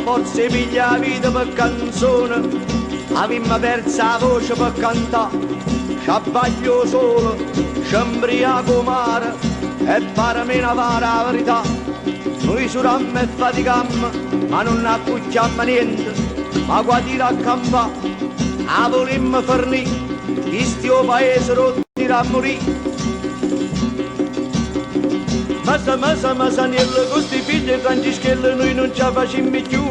forse piglia la vita per canzone, avemmo perso la voce per cantare, c'abbaglio solo, c'embriaco mare, e parami una la verità. Noi surammo e faticammo, ma non accucciammo niente, ma quando a campà, a volimmo fornì, istio paese rotti da morì. Masa, Niello, questi figli e Francischello noi non ce la facemmo più.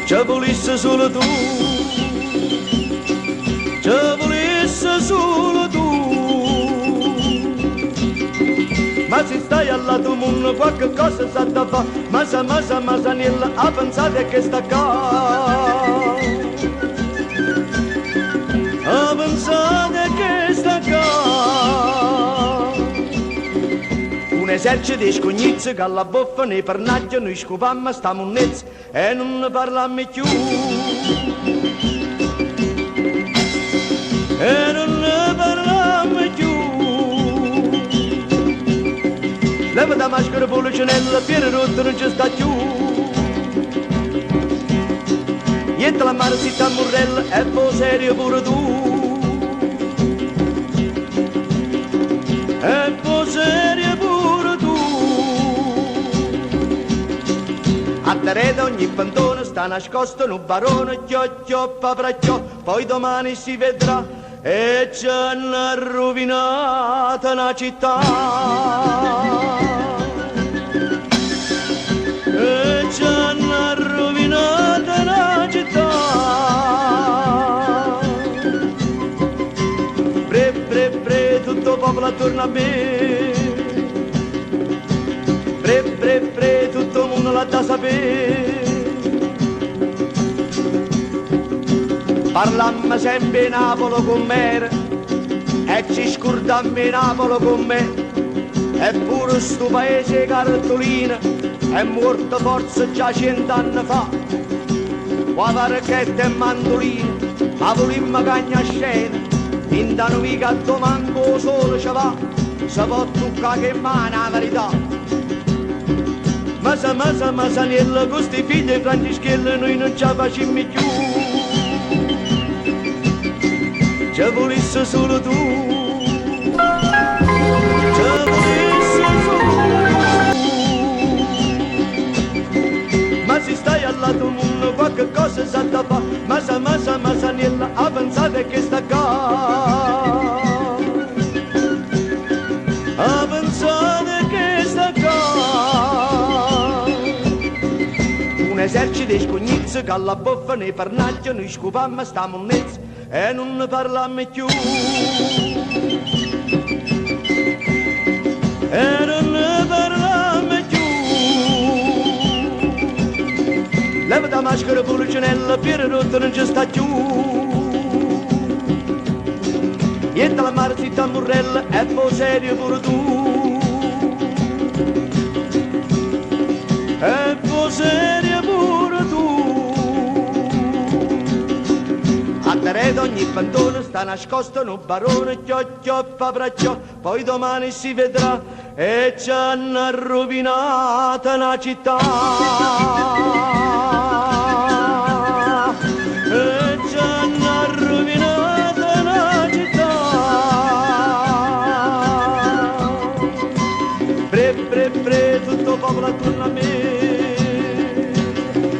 Ci volesse solo tu, ci volesse solo tu. Ma se stai al lato mondo qualche cosa sa da fa. Masa, Niello, a pensare che sta qua. A pensare che sta qua. Un esercito di scognizzi che alla boffa nei pernaggi noi scopammo sta monnezza e non ne parlammo più. E non ne parlammo più. Leva da maschera policinella, piede rotta non ci sta più. Niente la mare si sta morrella e poi serio pure tu. E poi serio pure tu. A terreta ogni pantone sta nascosto in un barone, chioccio, pavraccio, poi domani si vedrà e ci hanno rovinato una città. E ci hanno rovinato una città. Tutto il popolo attorno a me. Tutto il mondo l'ha da sapere. Parlammo sempre Napoli con me e ci scordammo Napoli con me. Eppure sto paese cartolina è morto forse già 100 anni fa. Qua varchetta e mandolina, ma volimmo cagna a scena. In da noi che manco solo ci va, se può toccare che mana la verità. Masa, Niello, questi figli e Francischello noi non ce la facemmo più. Ci volesse solo tu, ci volesse solo tu. Ma se stai al lato mondo qualche cosa sa da fa. Masa, Niello, a pensare che sta qua. A pensare che sta qua. Un esercito di scognizzi che alla boffa nei pernaggi noi scopammo sta monnezza e non ne parlammo più. E non ne parlammo più. Leva da maschera policinella, piede rotta non ci sta più. Niente la mare si sta morrella e poi serio pure tu. E poi serio pure tu. A terreta ogni pantone sta nascosto in un barone, chioccio, pavraccio, poi domani si vedrà e ci hanno rovinato una città. E ci hanno rovinato una città. Tutto il popolo attorno a me.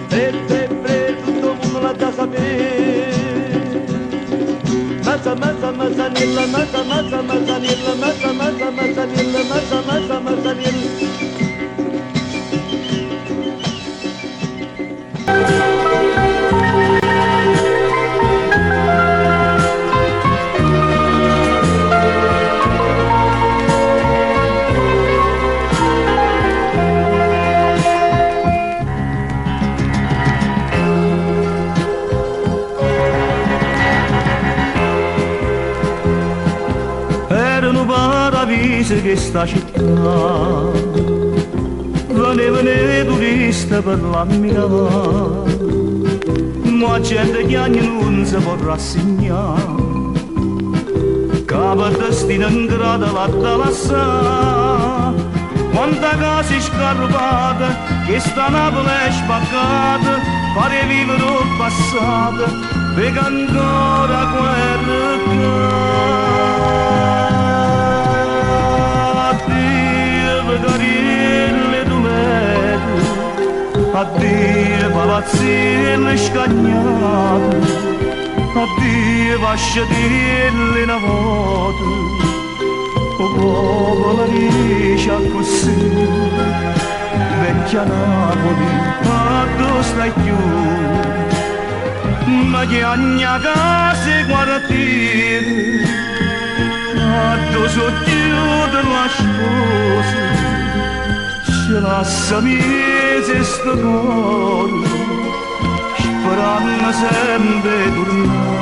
Tutto il mondo l'ha da sapere. Masa, Niello, Niello, Niello. Che sta città venivano turisti per l'ammirare, ma gente che non si può rassegnare, che per destino in grado va da lassare, quanta casa scarpata, che sta Napoli è spaccata, pare vivere il passato, perché ancora guerra addio carille d'umete, addio palazzine scagnate, addio vasciatelle una volta, o popolo dice così, vecchia Napoli, a dove stai più? Ma che ogni casa quartiere, a dove sotto la sposa, ce lascia miese sto cuore, sperando sempre tornare.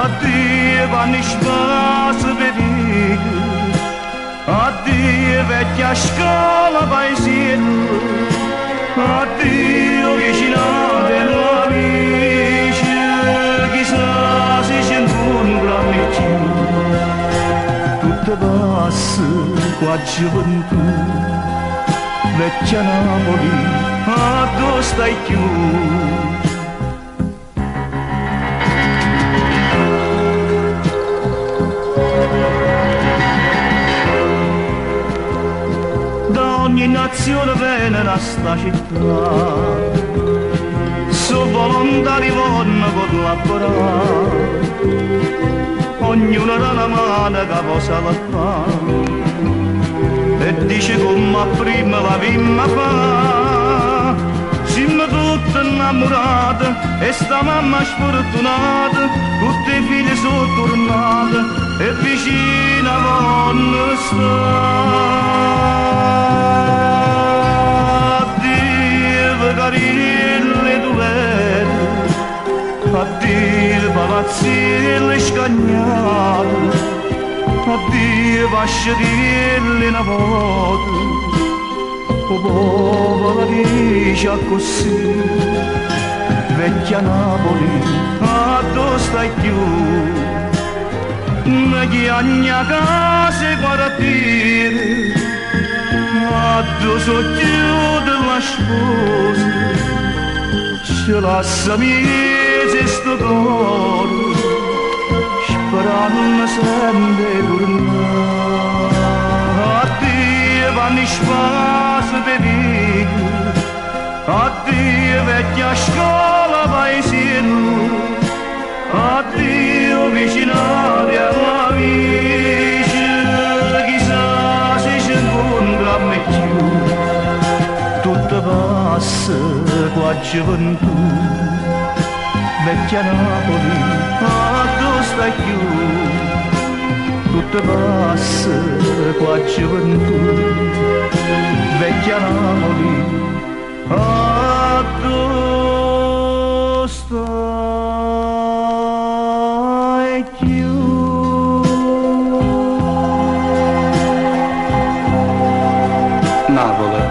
Addio vanno spazi per dire, addio vecchia scuola paesiello, addio vicinate amici, chissà se c'è un grande più. Tutto passa qua gioventù, vecchia Napoli, a dove stai più? Ogni nazione viene a sta città, su volontari vanno con collaborare, ognuno dà una mano che posa la fa, e dice come prima la vimma fa, siamo tutti innamorati, e sta mamma sfortunata, tutti i figli sono tornati, e vicino vanno sta. Carille dovete, addio palazzine scagnate, addio vasciatelle una volta, o popolo dice così, vecchia Napoli, a dove stai più? Ma che ogni casa quartiere, a dove sotto la sposa, ce lascia miese sto cuore, sperando sempre tornare. Addio vanno spazi per dire, addio vecchia scuola paesiello, addio vicinate amici, chissà se ci incontriamo più. Tutto passa qua gioventù, vecchia Napoli, a dove stai più? Tutto passa qua gioventù, vecchia Napoli, a dove stai più? Napoli,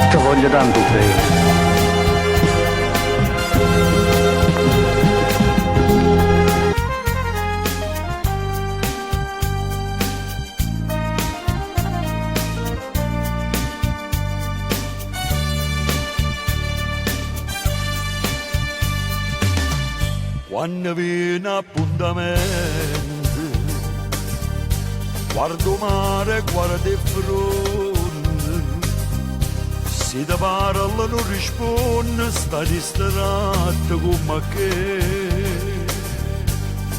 ti voglio tanto bene. Quando viene appuntamento, guardo mare, guardo il fronte, se ti parla non risponde, sta distratto come che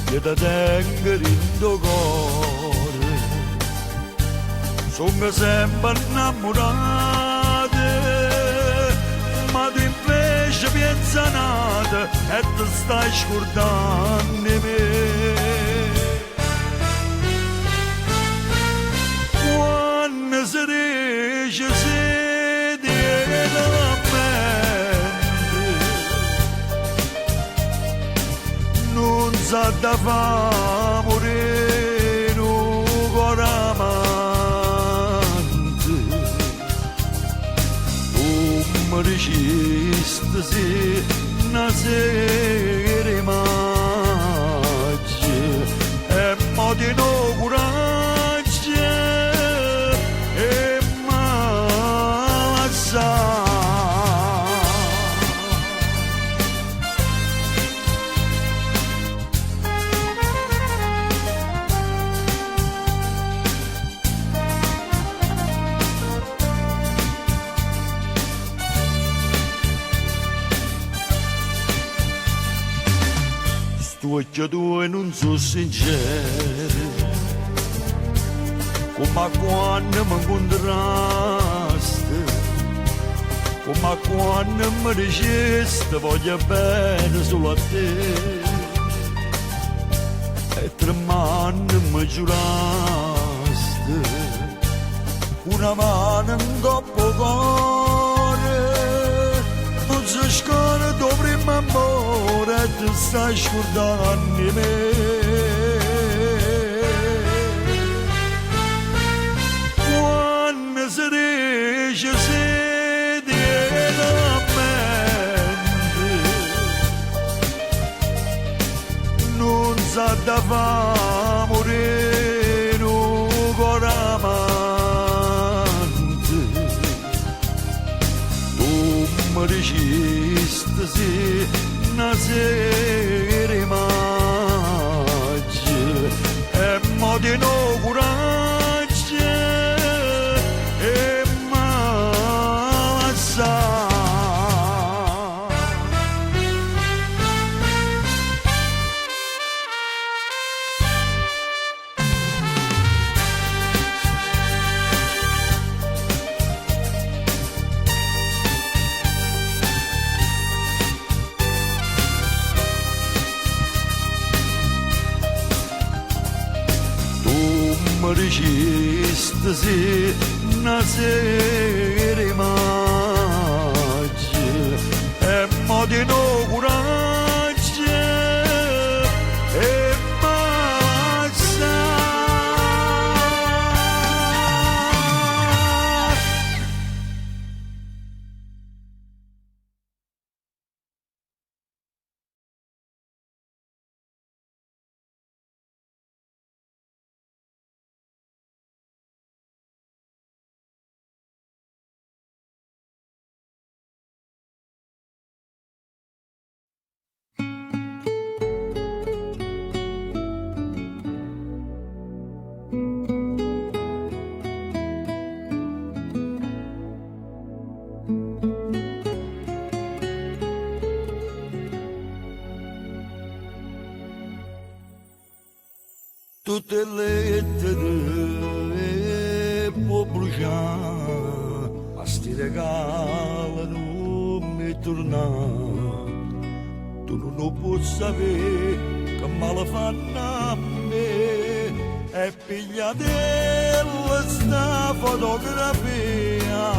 ti tengo in tuo cuore. Sono sempre innamorato, ma tu invece pensa nata e ti stai scordando di me. Quando si dice si tiene la mente, non sa da fa morire un cuore amante. Mi dicesti se una sera maggia e mo di no coraggio occhi tuoi non sono sinceri, come quando mi incontrasti, come quando mi dicesti voglio bene solo a te, e tremando mi giurasti, una mano in coppa cuore, non si scorda tuo primo amore e ti stai scordando di me. Quando si dice si tiene a mente, non sa da fa morire un cuore amante. Tu mi dicesti sì, una sera immagine, e mo di no coraggio, e massa. Mi dicesti sì, una sera immagine, e mo di no coraggio, e basta. Tutte le lettere può bruciare, ma sti regali non mi tornano. Tu non lo puoi sapere che male fanno a me, e pigliatella sta fotografia,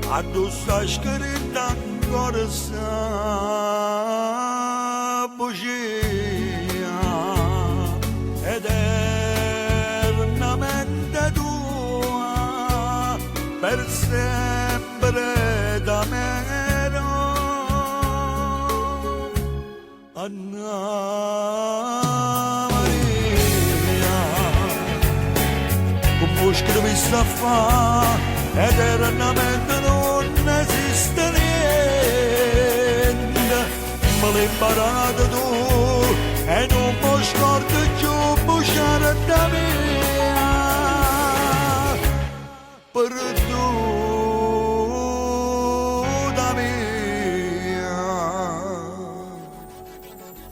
a tu sta scritta ancora sta bugia. Eternamente tua, per sempre t'amerò. Anna Maria, come scrivi sta fa, eternamente non esiste niente, me l'hai imparato tu, e non mi scordo più bruciare da mia, perduta mia.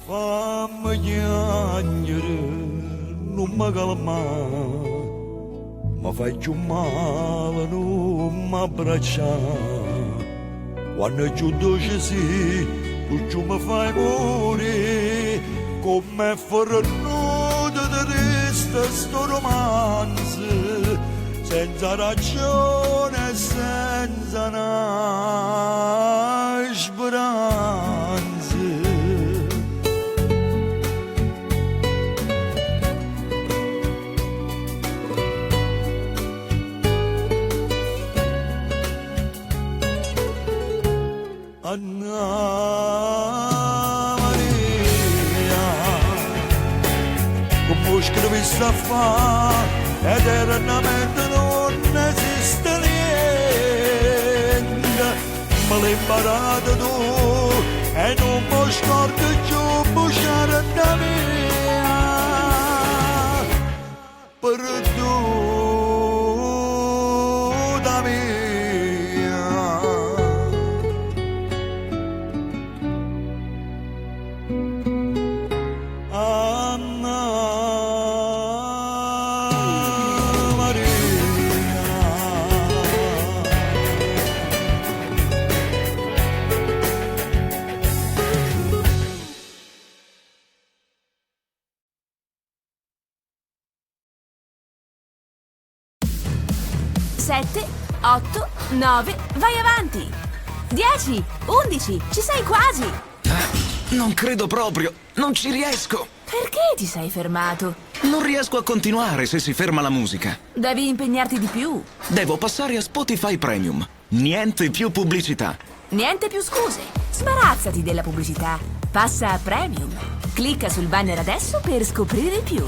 Fammi piangere, non mi calma, ma fai più male, non mi abbracciare. Quando è giù dolce sì, tu giù mi fai morire, come fornuto di resta sto romanzo, senza ragione e senza una speranza. Anna Maria, come scrivi sta fa, eternamente non esiste niente, me l'hai imparato tu, e non mi scordo più bruciare da mia, perduta mia. 7, 8, 9, vai avanti. 10, 11, ci sei quasi. Non credo proprio, non ci riesco. Perché ti sei fermato? Non riesco a continuare se si ferma la musica. Devi impegnarti di più. Devo passare a Spotify Premium. Niente più pubblicità. Niente più scuse. Sbarazzati della pubblicità. Passa a Premium. Clicca sul banner adesso per scoprire più.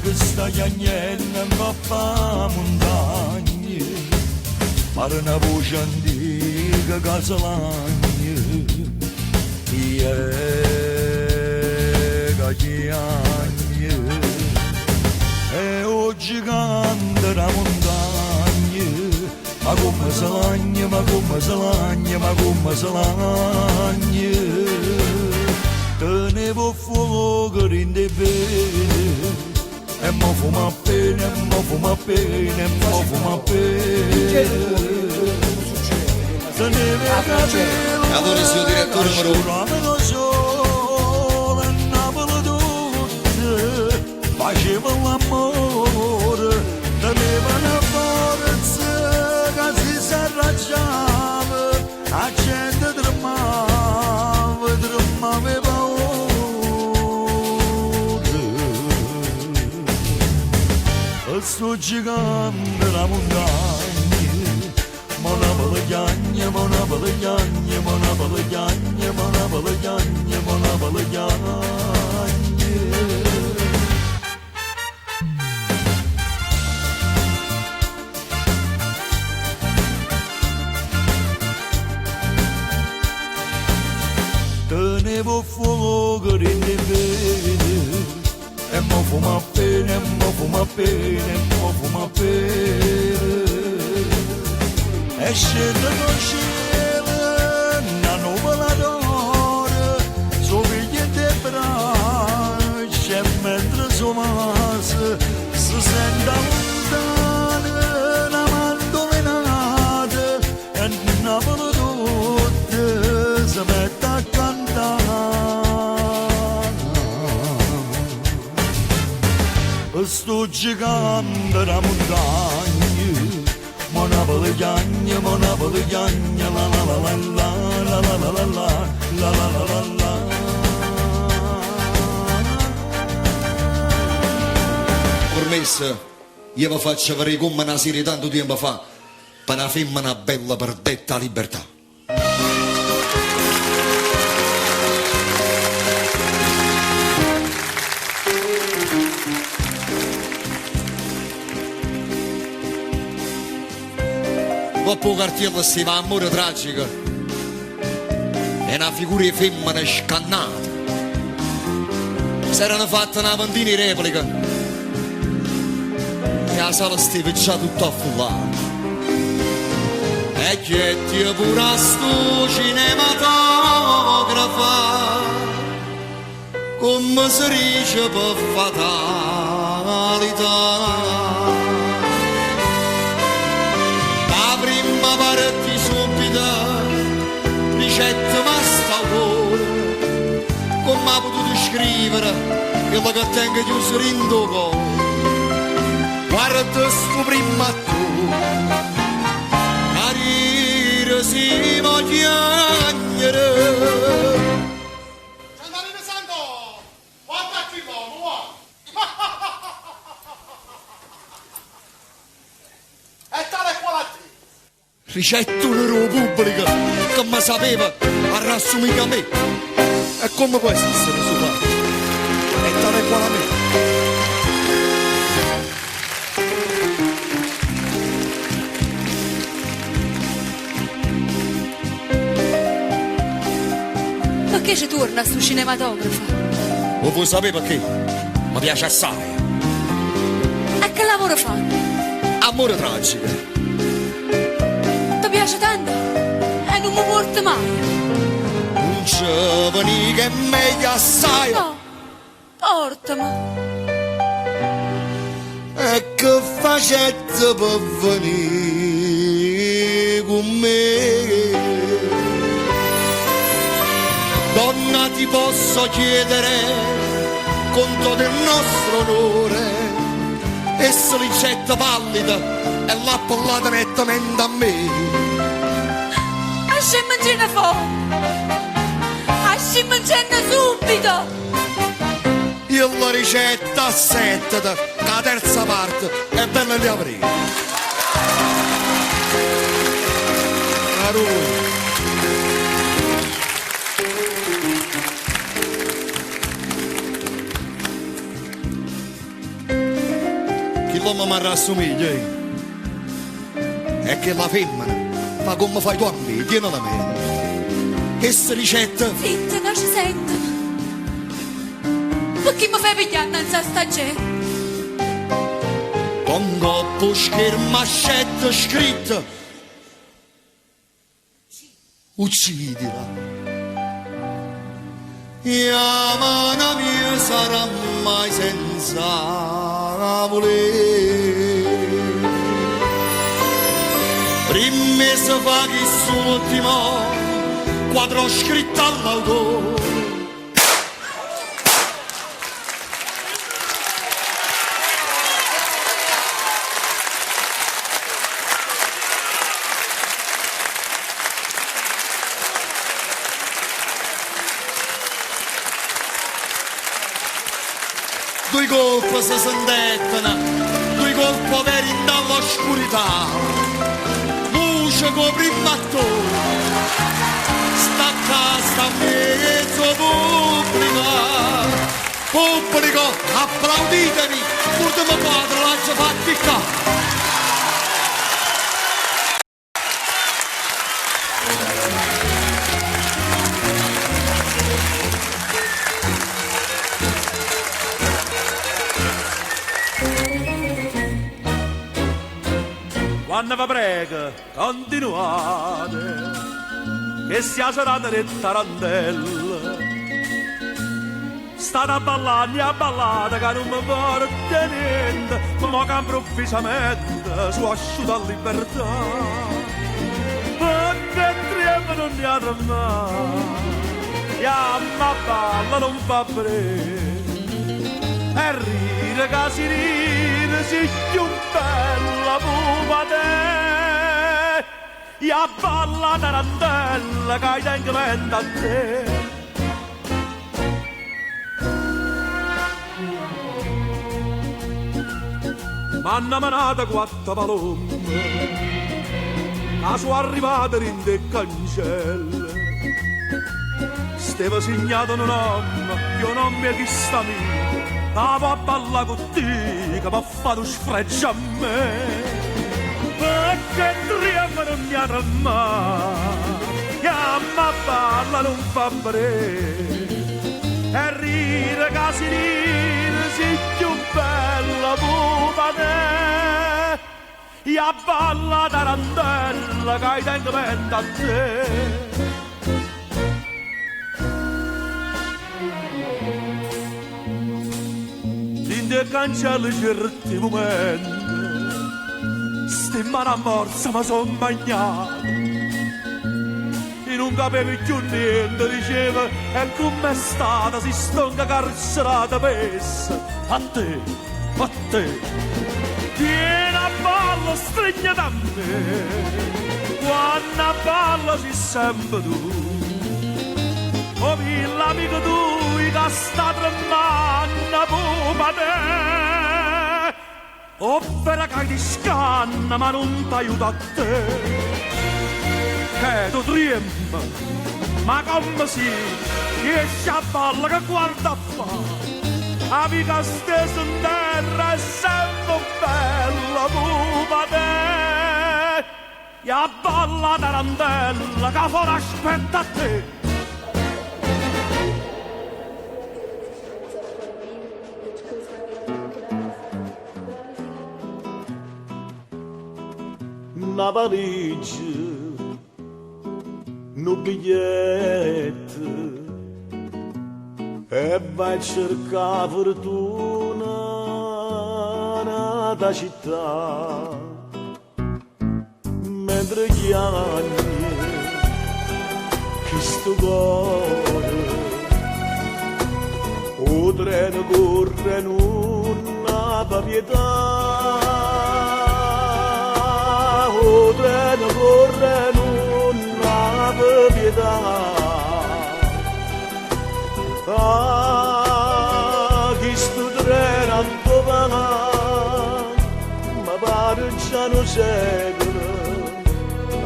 Questa cagnella va fa montagna, pare una voce antica casalagna, chi è cagnagna, e oggi canta la montagna, ma come se lagna, ma come se lagna, ma come se lagna, tenevo fuoco in te bene. E mo fuma bene, mo fuma bene, mo fuma bene. Se ne vede Adoro signor direttore Moro. lo sole, Napoli tutte, faceva l'amore, teneva una forza che si s'arraggiava, la gente tremava e paura. Sto gigante la montagna, mona balegagna, mona balegagna, mona balegagna, mona balegagna, mona balegagna. Tenevo fuoco in te vene, e mo fuma bene, mo fuma bene, mo fuma bene. E scende dal cielo una nuvola d'oro, soviglia te braccia, e mentre somase si sente lontana una mandolinata, e Napoli tutte si mette a cantare. Sto gigante la montagna, mona balegagna, mona balegagna, la la la la la la la la la la la la la la. Permesso, io vi faccio vedere come una serie tanto tempo fa, per una femmina bella per detta libertà. Dopo cartiello si va amore tragico, è una figura di femmina scannata. Si erano fatte una ventina di repliche e la sala stava già tutta affollata. E che ti pure sto cinematografa, come si dice per fatalità. Ma parti subito, ricetta ma sta cuore, come ha potuto scrivere quello che tengo chiuso in tuo cuore. Guarda sto prima tu, a dire si può chiamare. Santarino Santo, guarda qui l'uomo, e tale qua la te. Ricetta una repubblica che mi sapeva arrassumire a me. E come può essere su fatto? E tale qua la me. Perché ci torna sto cinematografo? Lo vuoi sapere perché? Mi piace assai. E che lavoro fa? Amore tragico. Ti piace tanto? E non mi porta mai? Un giovane che è meglio assai. No, portami. accetta per venire con me. Donna, ti posso chiedere conto del nostro onore, e se ricetta pallida e la pollata nettamente a me. Asci mangiare fuori, asci mangiare subito. Io la ricetta a sette, la terza parte, e bella li avrei. Chi l'uomo mi rassomiglia è che la femmina fa come fai tu a me, tieni la me. E se ricetta Zitta, non ci sento. Perché mi fai pigliare innanzi a sta gente? con coppo schermascetto scritto uccidila. E la mano mia sarà mai senza volere. Prima si fa che sull'ultimo quadro scritto all'autore. Due colpi si sentettano, due colpi veri dall'oscurità. Luce copri il mattone, sta a casa mezzo pubblico, applauditemi, ultimo quadro l'ha fatti qua. Quando vi prego, continuate, che sia serata di tarantella. State a ballare che non mi porta niente, ma che improvvisamente su asciutta libertà. Perché trema non ne ha mai, e a me balla non fa breve. E ride che si ride, si più bella pupa te. E a balla tarantella che tengo mente a te. M'hanno manata quattro palombe, ma sono arrivate in dei cancelli. Stava segnato un nome, io non mi chi sta mia, stavo a ballare con te, che mi ha fatto sfregio a me. Perché trema non mi ha mai, che a me balla non fa breve. E ride che si ride, si più bella pupa te. E a balla tarantella che tengo mente a te. In dei cancelli certi momenti sti mano a morsa ma son bagnato. E non capivi più niente, diceva, e com'è stata, si stonca carcerata pessa. A te, a te, vieni a ballo, stringa da me, quando a ballo si sempre tu. O l'amico tu, che sta tremando, pupa te. O vera che ti scanna, ma non t'aiuta a te. Che tu trema, ma come si riesce a balla che guarda a fa. Amica stessa in terra è sempre bella pupa te. E a balla tarantella che fuori aspetta a te. Una valigia, un biglietto, e vai a cercare fortuna, da città, mentre chiagni questo cuore, o treno corre non ha pietà, o treno corre non ha pietà. Questo treno va, ma pare già non secolo,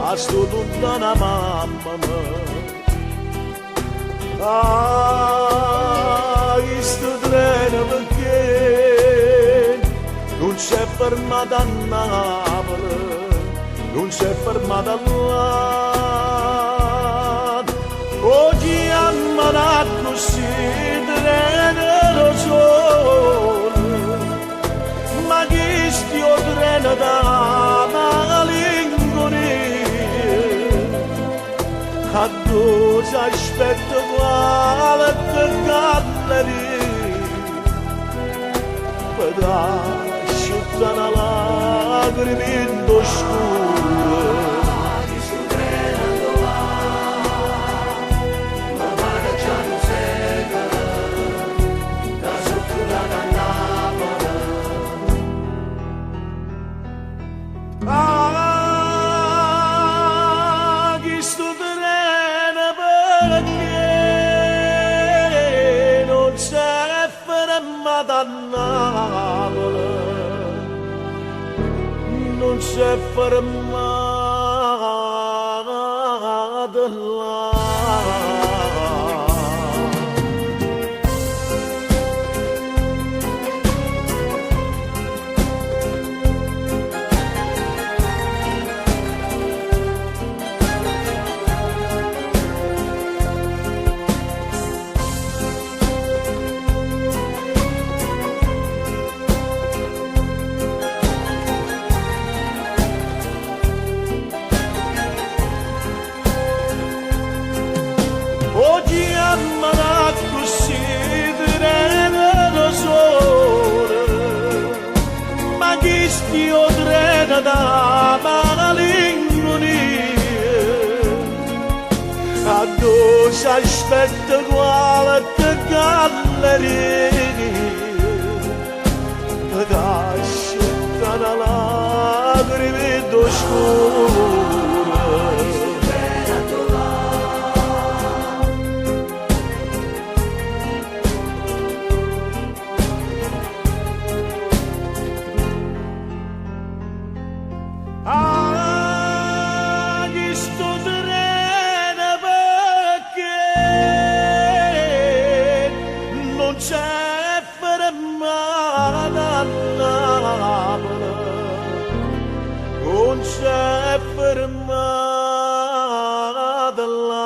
a sto lontana mamma mia. Questo treno perché non si è fermata a Napoli, non si è fermata là. Oggi ammalato così treno solo, ma chi stia treno da malinconia, a dove si aspetta qualche galleria, per asciuttare una lacrima in oscura. Questo treno perché non si è fermato a Napoli, non si è fermato là. Oggi ammalato così treno solo, ma chi stia treno da malinconia, a dove si aspetta qualche galleria, per asciuttare una lacrima d'oscura. Questo treno perché non c'è fermata a Napoli, non c'è fermata là.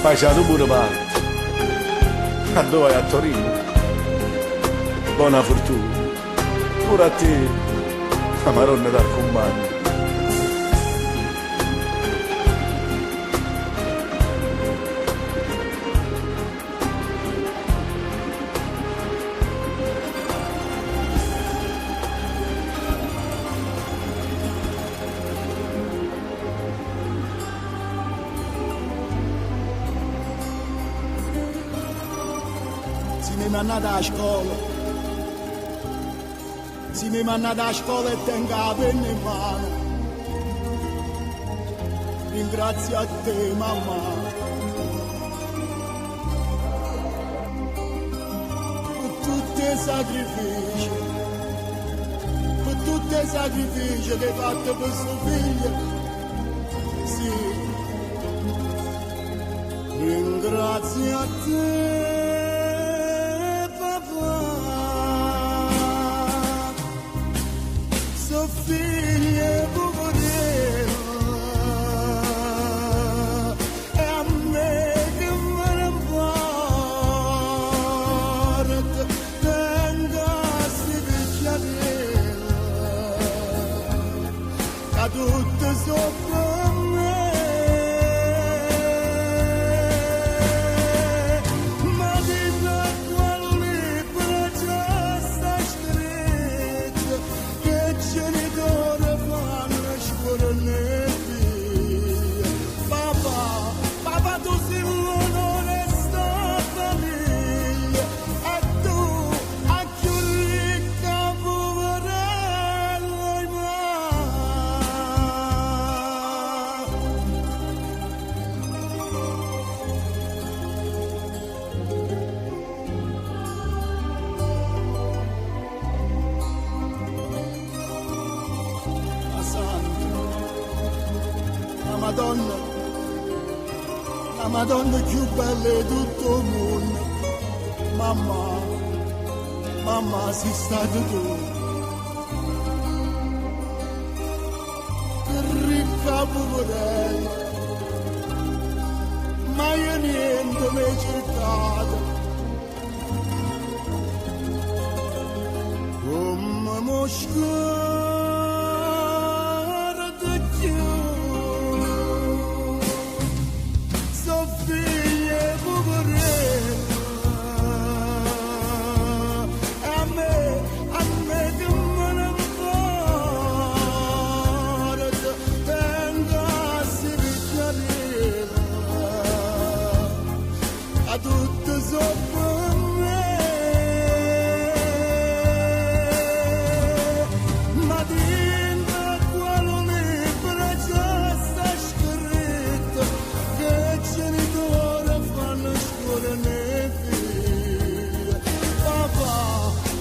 Paesano pure parte, a dove vai a Torino? Buona fortuna, pure a te, la maronna dal comando. Si mi manda a scuola, si mi manda a scuola e tenga la penna in mano. Ringrazio a te mamma, per tutti i sacrifici, per tutti i sacrifici che hai fatto per suo figlio. Sì, ringrazio a te. Figlia poverina, e a me che me ne importa, tenga si picciarella. sopra me, ma di quale libro già sta scritto che genitore fanno scuola nei figli. Papà, tu sei l'onore sta famiglia e tu a più ricca poverello in la Madonna più bella di tutto il mondo. Mamma, sei stata tu. Che ricca poverella, ma io niente mi hai cercato. Come moscara di Dio. Figlie poverelle, a me che me ne importa, tengo a si picchiarella, a tutte sopra me, ma dentro quello libro già sta scritto che genitore fanno scuola nei figli.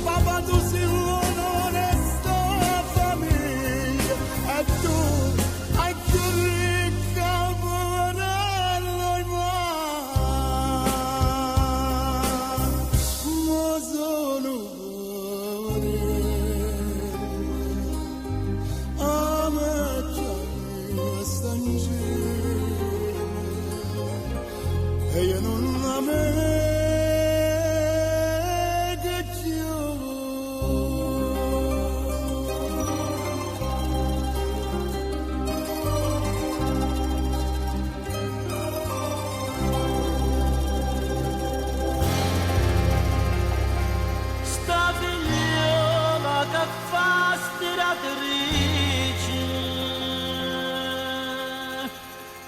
Papà, tu sei l'onore sta famiglia e tu hai più ricca poverello in ma sono poverello, a me c'è sta in giro e io non la vedo più. Sta figliola che fa stiratrice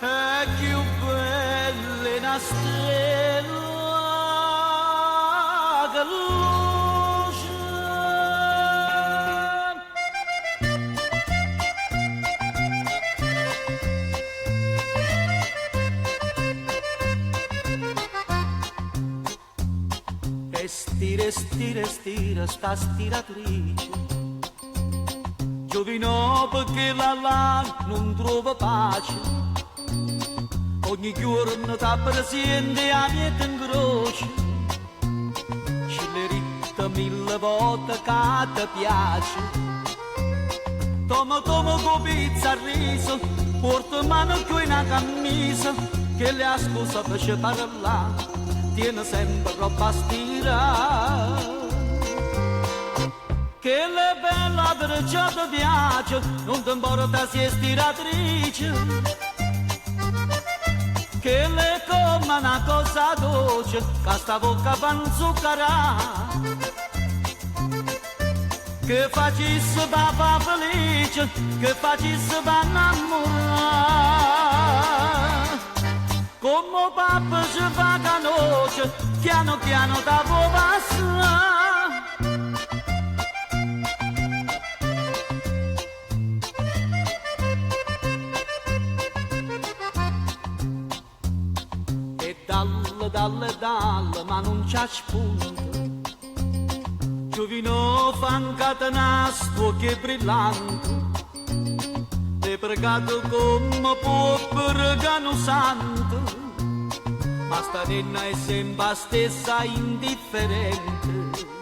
è più bella una stella che luce. E stira sta stiratrice, giovino perché la non trova pace. Ogni giorno ti presente a niente in croce, ce le ritta 1000 volte che ti piace. Tomo con pizza a riso, porta mano qui una camisa, che le ha scusa per parlare, tiene sempre roba a stirare. Che le bella perciò ti piace, non ti importa se è stiratrice, che le come una cosa dolce, che sta bocca fa zuccherare, che facesse papà felice, che facesse pa innamorare, come papà ci fa canoce, piano piano da può passare. Dalle, ma non c'ha spunto. Giovino fa un catenastro che è brillante, è pregato come può pregare un santo, ma sta donna è sempre la stessa indifferente.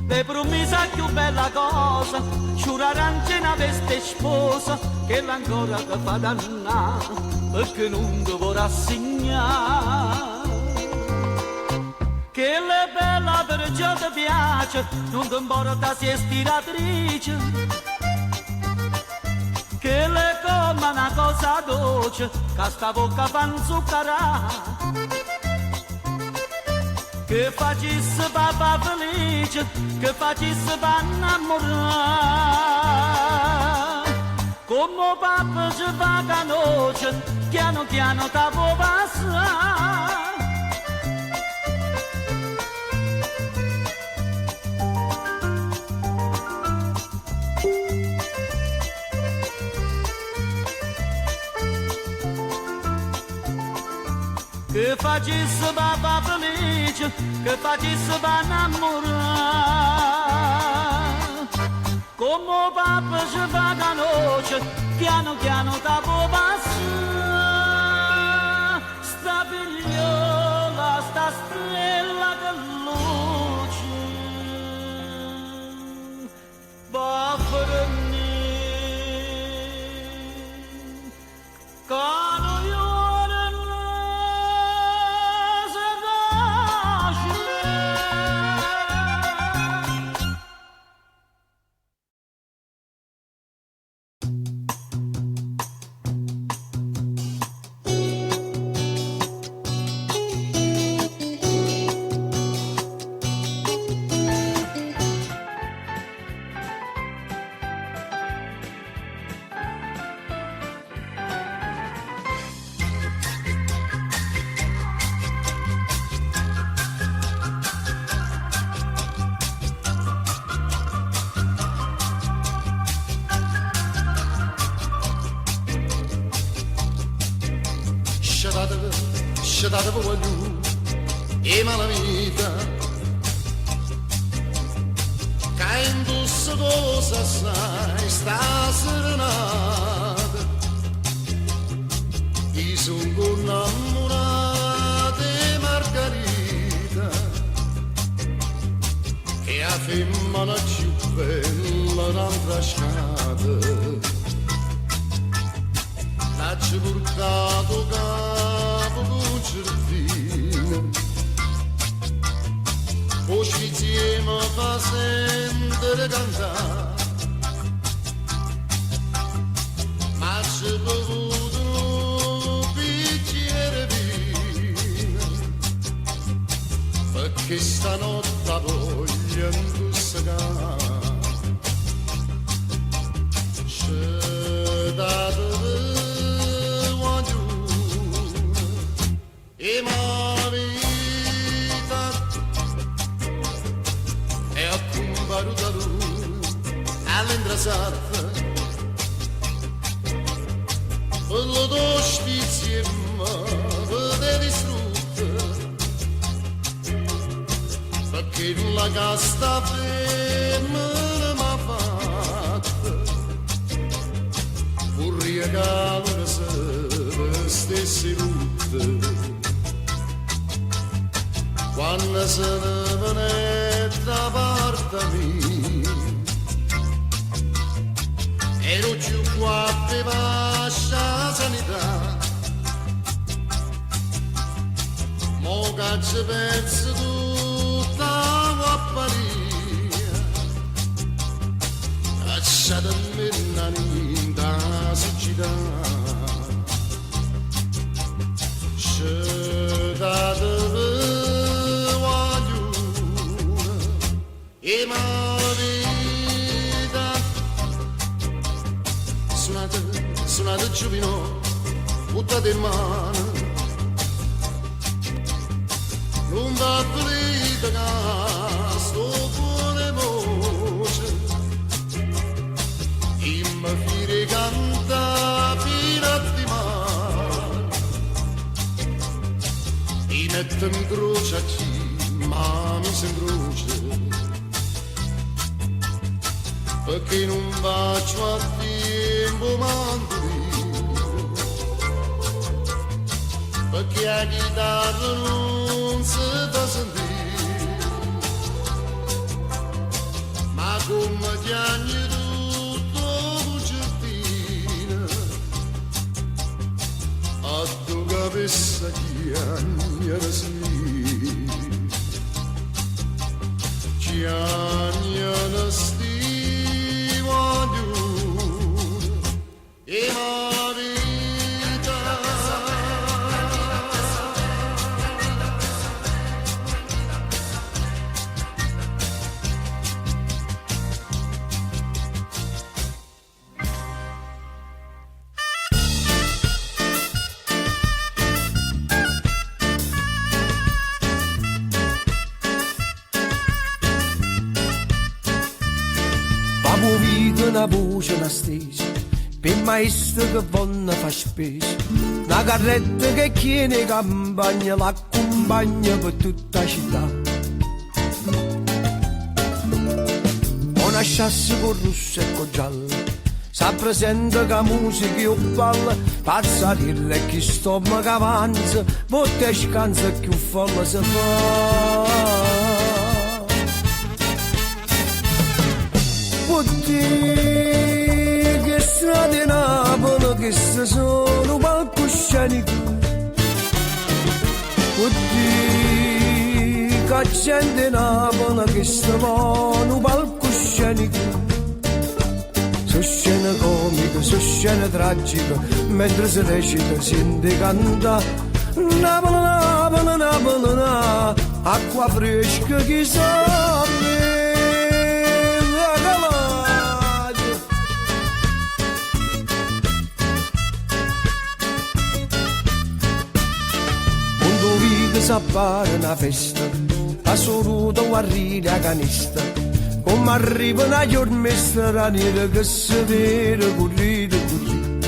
Le promessa più bella cosa, giurare una veste sposa, che l'ancora ti fa dannare, perché non ti vuole rassegnare. Che le bella perciò ti piace, non ti importa se è stiratrice, che le come una cosa dolce, che sta bocca fa zuccherà. Che facesse papà felice, che facesse papà innamorare. Come papà ci fa canoce, piano piano ta può passare. Che facesse papà felice, che facesse papà innamorare. Come papà ci fa canoce, piano piano ta può passare. Sta figliola, sta stella che luce, va per me, caro io. Scetate per voglio e malavita che indossa cosa sai sta serenata i sono innamorate Margherita che a femmina più bella un'altra scata l'ha portato capo con cervino o insieme fa sentire cantare ma c'è bevuto un bicchiere vino perché stanotte voglio indossare c'è dato e ma vita è accumbaruta lui all'indrasarta quello d'osti insieme vede distrutta perché la casta femmina m'ha fatta un regalo che se stessi tutte quando se ne venne da parte mia ero più qua per vascia sanità mo che ci penso tutta guapparia lasciatemi nani da siccità scedatevi e ma vita suonate giovino buttate in mano non va pulita che sto buone voce e mi fire canta fino di mano e metto in croce a chi ma mi si incrocia perché non faccio a tempo mandolino perché la chitarra non si fa sentire ma come chiagni tutto bugiardino a tu capessa chiagna sì chiagna sì muovica una voce, una stesa, per il maestro che vanno fa spesa. Una carretta che chiede campagna, l'accompagna per tutta la città. Una chassi con rosso e con giallo, sa presente che musica io balla, pazza dirle che stomaco avanza, botte scansa che un fallo si fa. Butti che strade Napoli che sono palcoscenico, butti che gente Napoli che stavano palcoscenico. Su scena comica, su scena tragica, mentre si recita sente canta Napoli, Napoli, Napoli, Napoli, acqua fresca che sa. S'appare una festa, assoluta o arriva a canista, come arriva una giornata straniera che si vede correre così.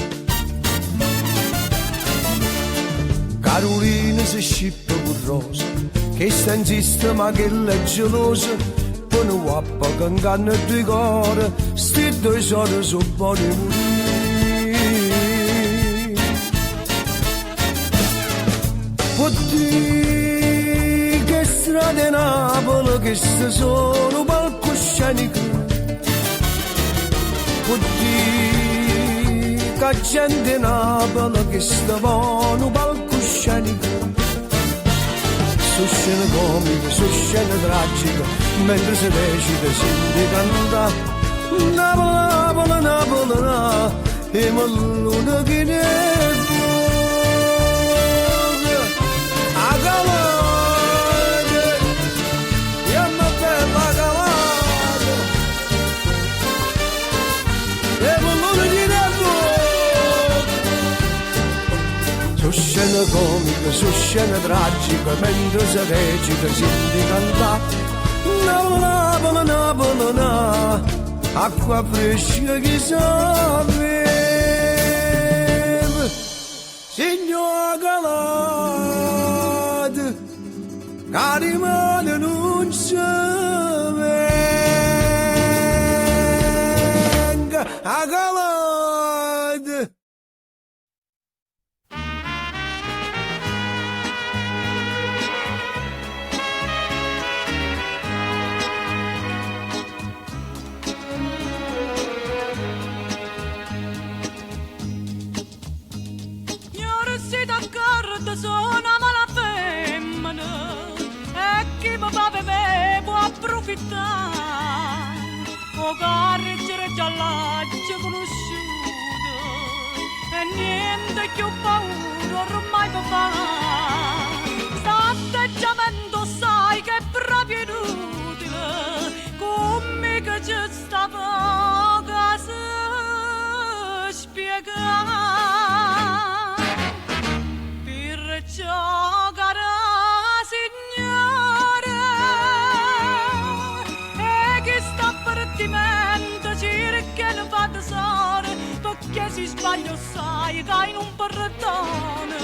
Carolina si scippa con Rosa, che sta in sistema che è gelosa, poi non guappa che inganna due cuore, sti due soldi sono buoni morire. Che strade Napoli che sono palcoscenico, che gente Napoli che stavano palcoscenico. Su scena comica, su scena tragica, mentre si recita sente canta Napoli, Napoli, Napoli, Napoli, e malluna che ne su scena comica, su scena tragica, mentre si recita senti cantare Napoli, Napoli, Napoli, acqua fresca che sapeva, signor Calate, cari male non si venga a Calate. Sono mala femmina e chi mi fa bere può approfittare o carcere già l'aggia conosciuto e niente più paura ormai mi fa s'atteggiamento sai che è proprio inutile come che ci sta poca si spiegare. Cara signora, e chi sta partimento cerca ne fa tesoro, perché si sbaglia sai che in un perdono,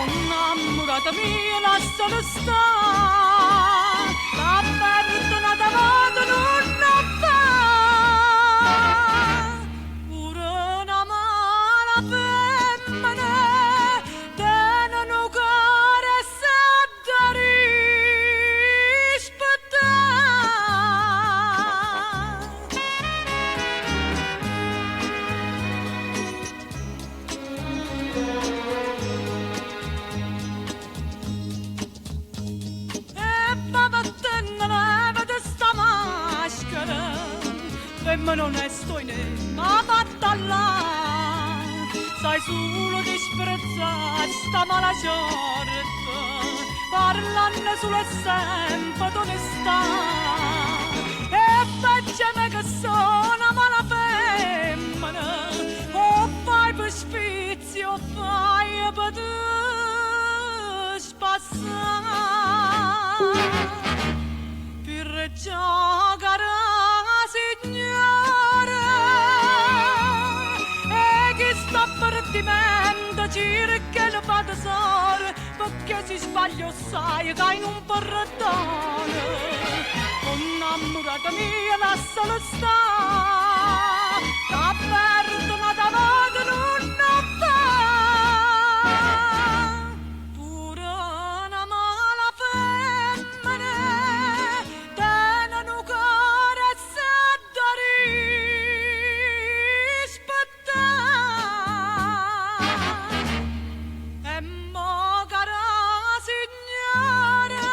innamorata mia lasciala stare, la perdonata vado non fa, pure una mala femmina. Ma non è stoine, ma fatta là, sai solo disprezzare sta mala sorte, parlando solo e sempre d'onestà, e facciamo che sono mala femmina, o fai per sfizio, o fai per te spassare, per giocare signora. che lo fa tesoro, perché si sbaglia sai che in un portone. Innamorata mia, lascialo stare, t'ha perduto una volta non fa. Pure una mala femmina, tiene un cuore se da rispettare. E mo cara signora,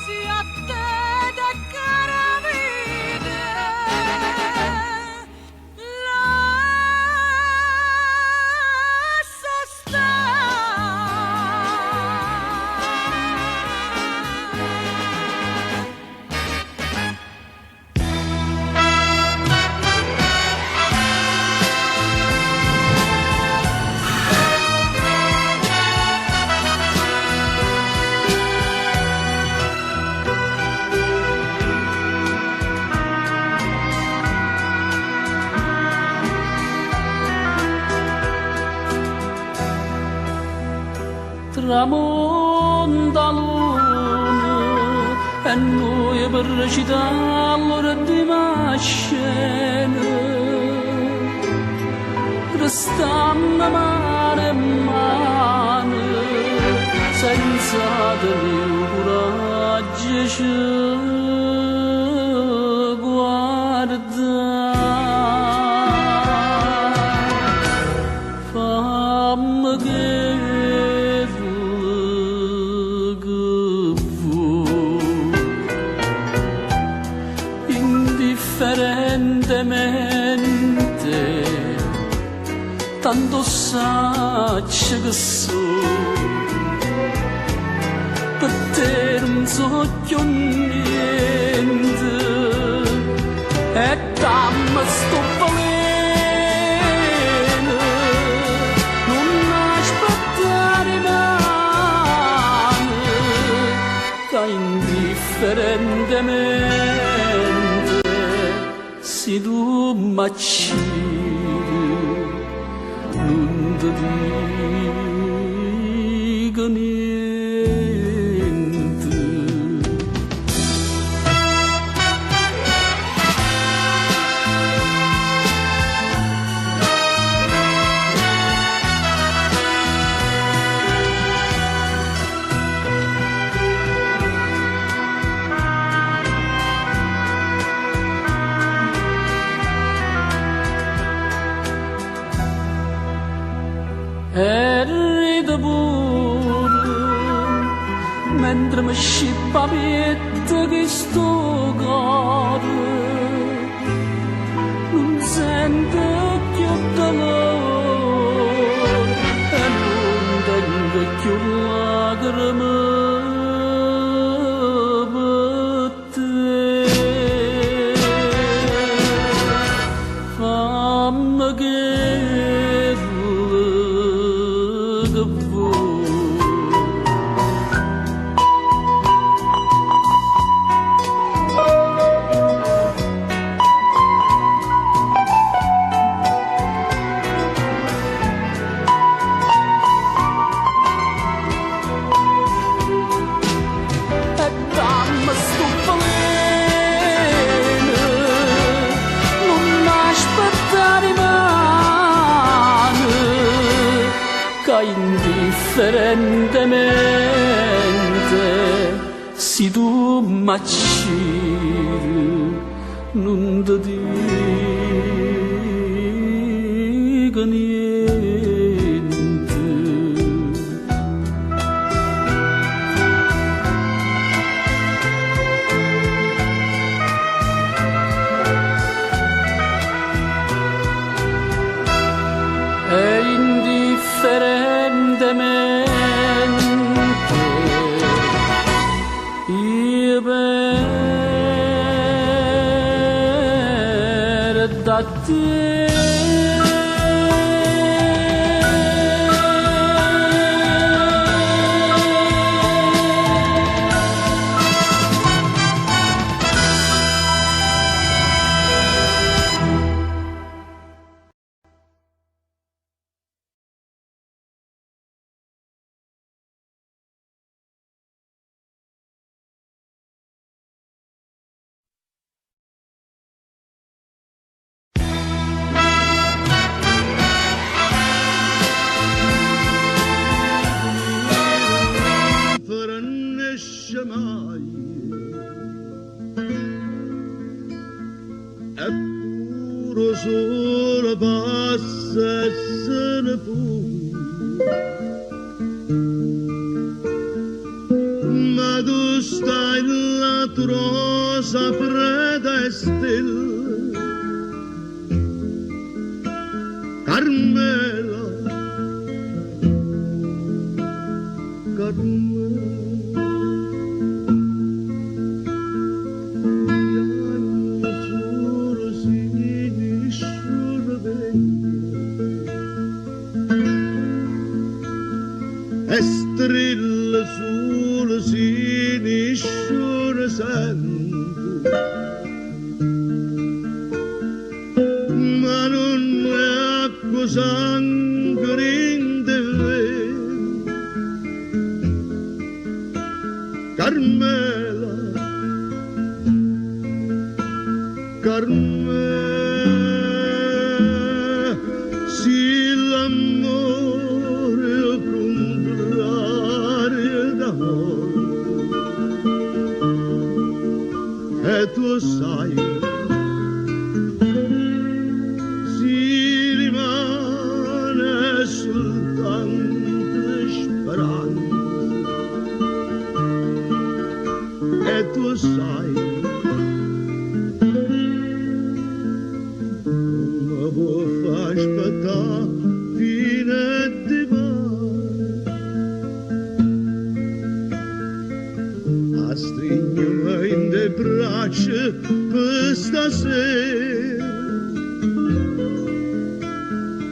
si a te de cara vita, lascia stare. Tramonta luna e noi per recitarlo di mascena restammo mano in mano senza tenere coraggio ci guardare. Fammi che indifferentemente tanto saccio che so per te non so più niente e dammi sto veleno non aspettare mai che indifferentemente si tu m'accidi non ti dico niente. E rido pure mentre mi scippa pietta che sto cuore non sente più dolore e non tengo più lacrime per te. Fammi che indifferentemente si tu m'accidi non ti dico niente. E indifferentemente io per da te Eppure solo passa e se ne fu. Ma tu stai là rosa fredda e stella, Carmela, Carmela. E strilla sul siniscione sento, ma non è acqua sangue in te vero. Carmela, Carmela, sì l'amore contrario d'amore, e tu sai, si rimane soltanto speranza, e tu sai, come può far aspettare fine di mare, a stringermi in le braccia per stasera,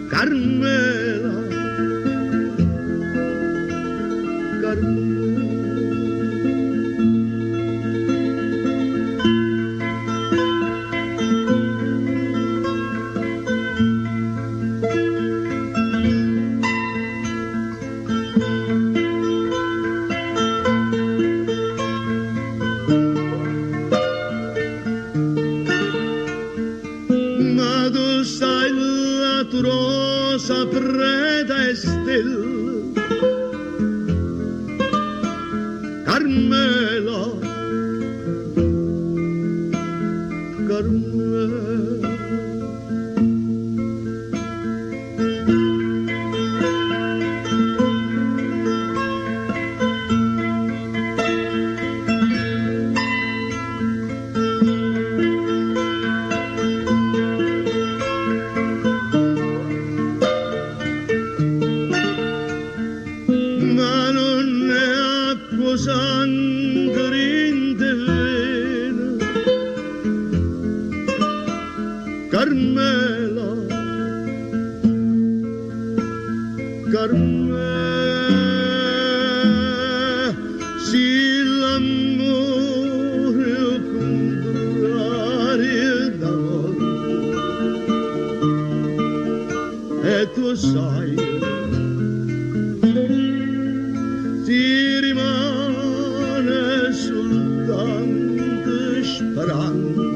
Carmela, Carmela. Ma tu stai là rosa fredda e stella, Carmela, Carmela. Ma non è acqua sangue in te vena, Carmela, Carmela, sì l'amore contrario d'amore, e tu sai, si rimane soltanto speranza,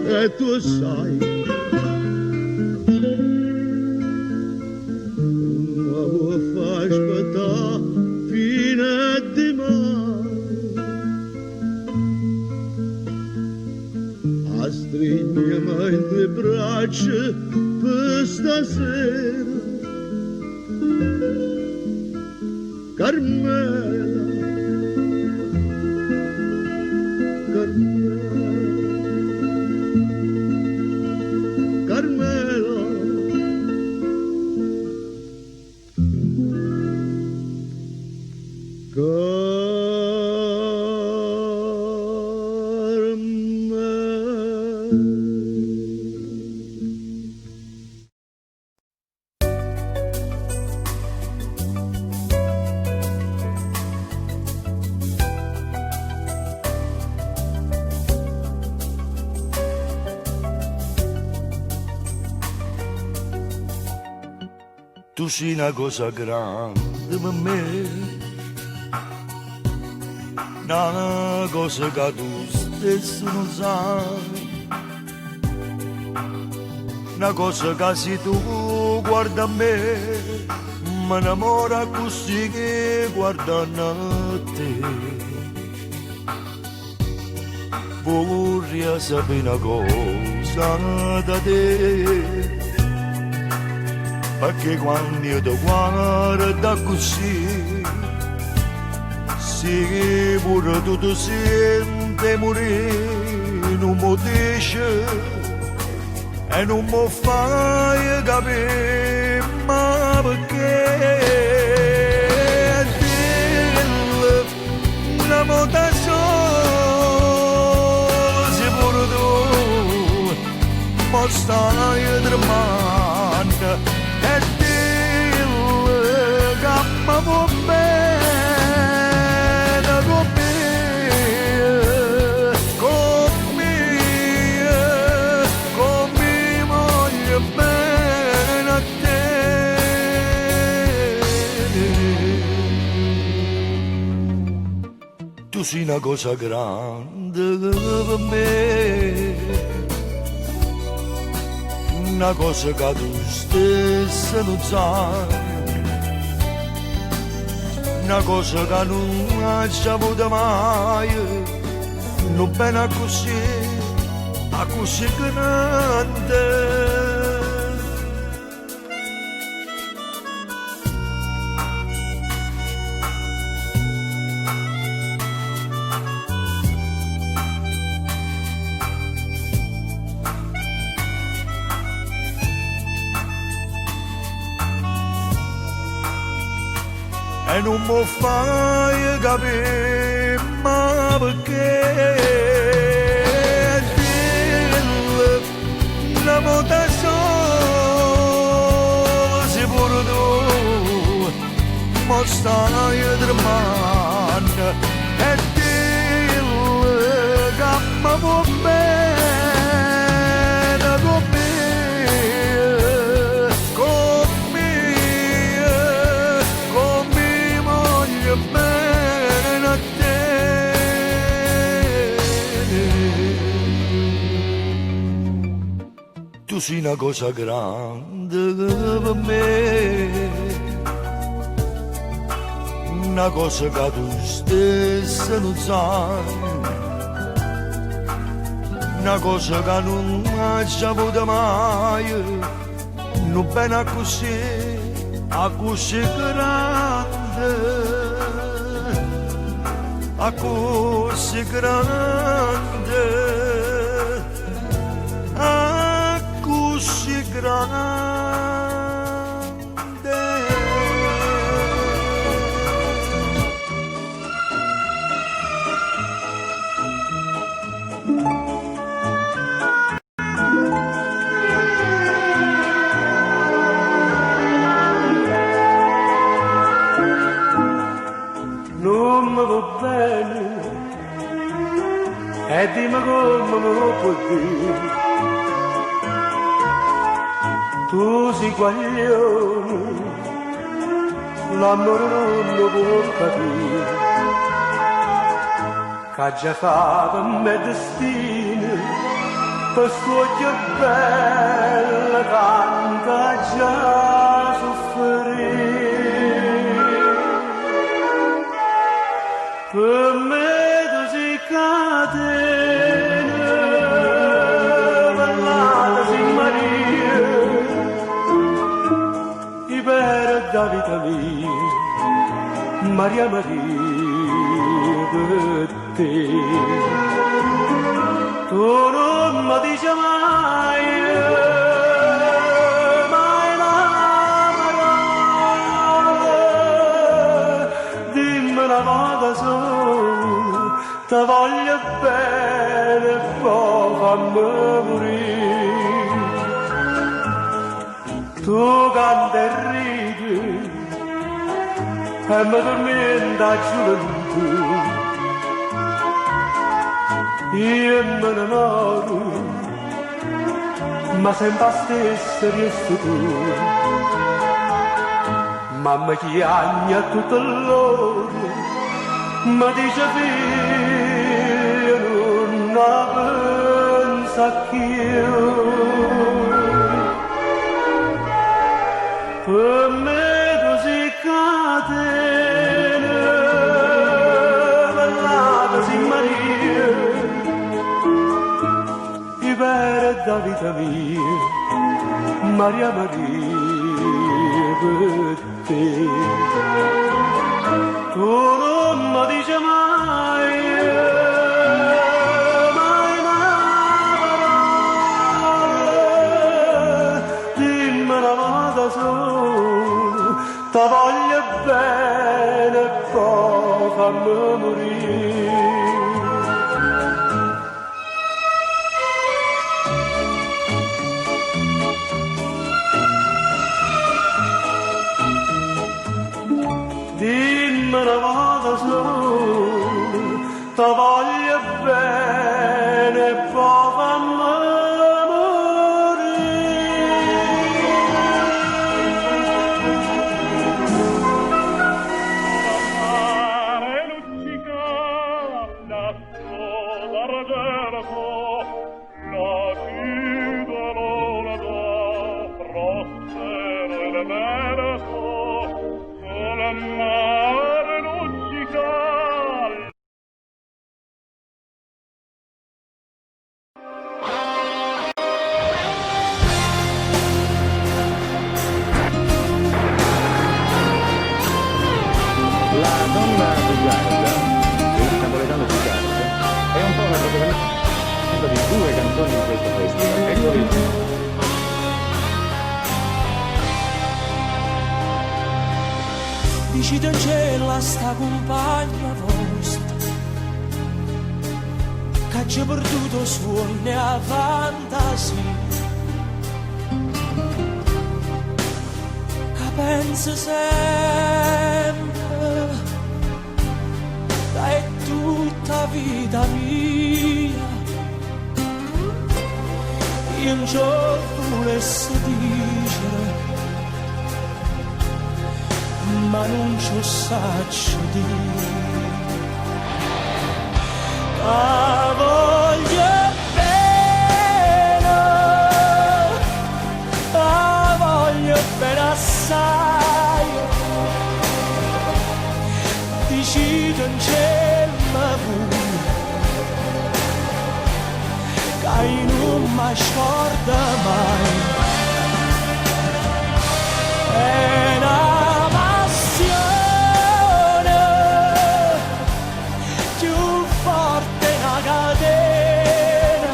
e tu sai, ma può far aspettare fine di mare, a stringermi in le braccia per stasera, Carmela, Carmela, Carmela. Tu sei una cosa grande per me, una cosa che tu stesso non sai, una cosa che se tu guarda a me, mi innamora così che guardano a te. vorrei sapere una cosa da te, perché quando io ti guardo così, sì pure tu ti senti morire, non mi dici e non mi fai capire, ma perché? Una volta sola, se pure tu mi stai tremando, e dillo che mi va bene con me, voglio bene a te. Tu sei una cosa grande per me, una cosa che tu stessa non sai, una cosa che non hai saputo mai, non bene così grande. E non mi fai capire, ma perché? Dillo una volta sola, se pure tu mi stai tremando, e dillo che mi va bene con me. Bene a te. Tu sei una cosa grande per me, una cosa che tu stessa non sai, una cosa che non hai saputo mai, non bene così grande. A così grande, a così grande. Non mi va bene, e dimmi come lo puoi dire. Tu sei guaglione, l'amore non lo può capire, che già fatto a me destino, per suo che bella canta già soffrire. Per me tu sei catena, ballata sei Maria, libera da vita mia, Maria Maria per te. Tu non mi dici mai, mai la parola, dimmi una volta sola, ti voglio bene, poi fammi morire. Tu canti e ridi e mi tormenta gioventù, io me ne innamoro, ma sempre la stessa resti tu. Mamma chiagna tutto l'ora, mi dice figlio non la pensa più. Per me tu sei catena, ballata sei Maria, vita mia, Maria Maria, per te. Tu non mi dici mai, mai una parola, dimmi una volta sola, ti voglio bene e poi fammi morire. Dimmi una volta sola, ti voglio bene e poi fammi La donna bugiarda, il napoletano bugiardo, è un po' una protagonista di due canzoni in questo festival. Eccoli. Dici in cielo a sta compagna vostra che ci ha perduto suoni a fantasia, che pensa sempre che è tutta vita mia. Io non ci volessi dire, ma non ci saccio dire. La voglio bene, la voglio bene assai. Decido in cielo che non mi scorda mai. È una passione più forte una catena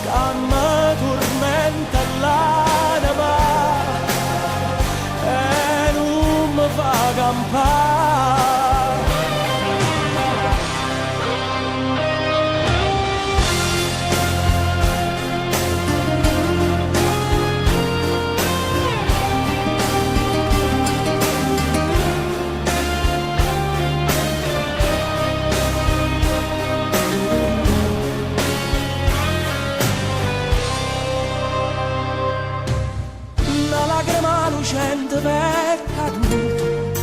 che mi tormenta l'anima e non mi fa campare. Una lacrima lucente per caduto,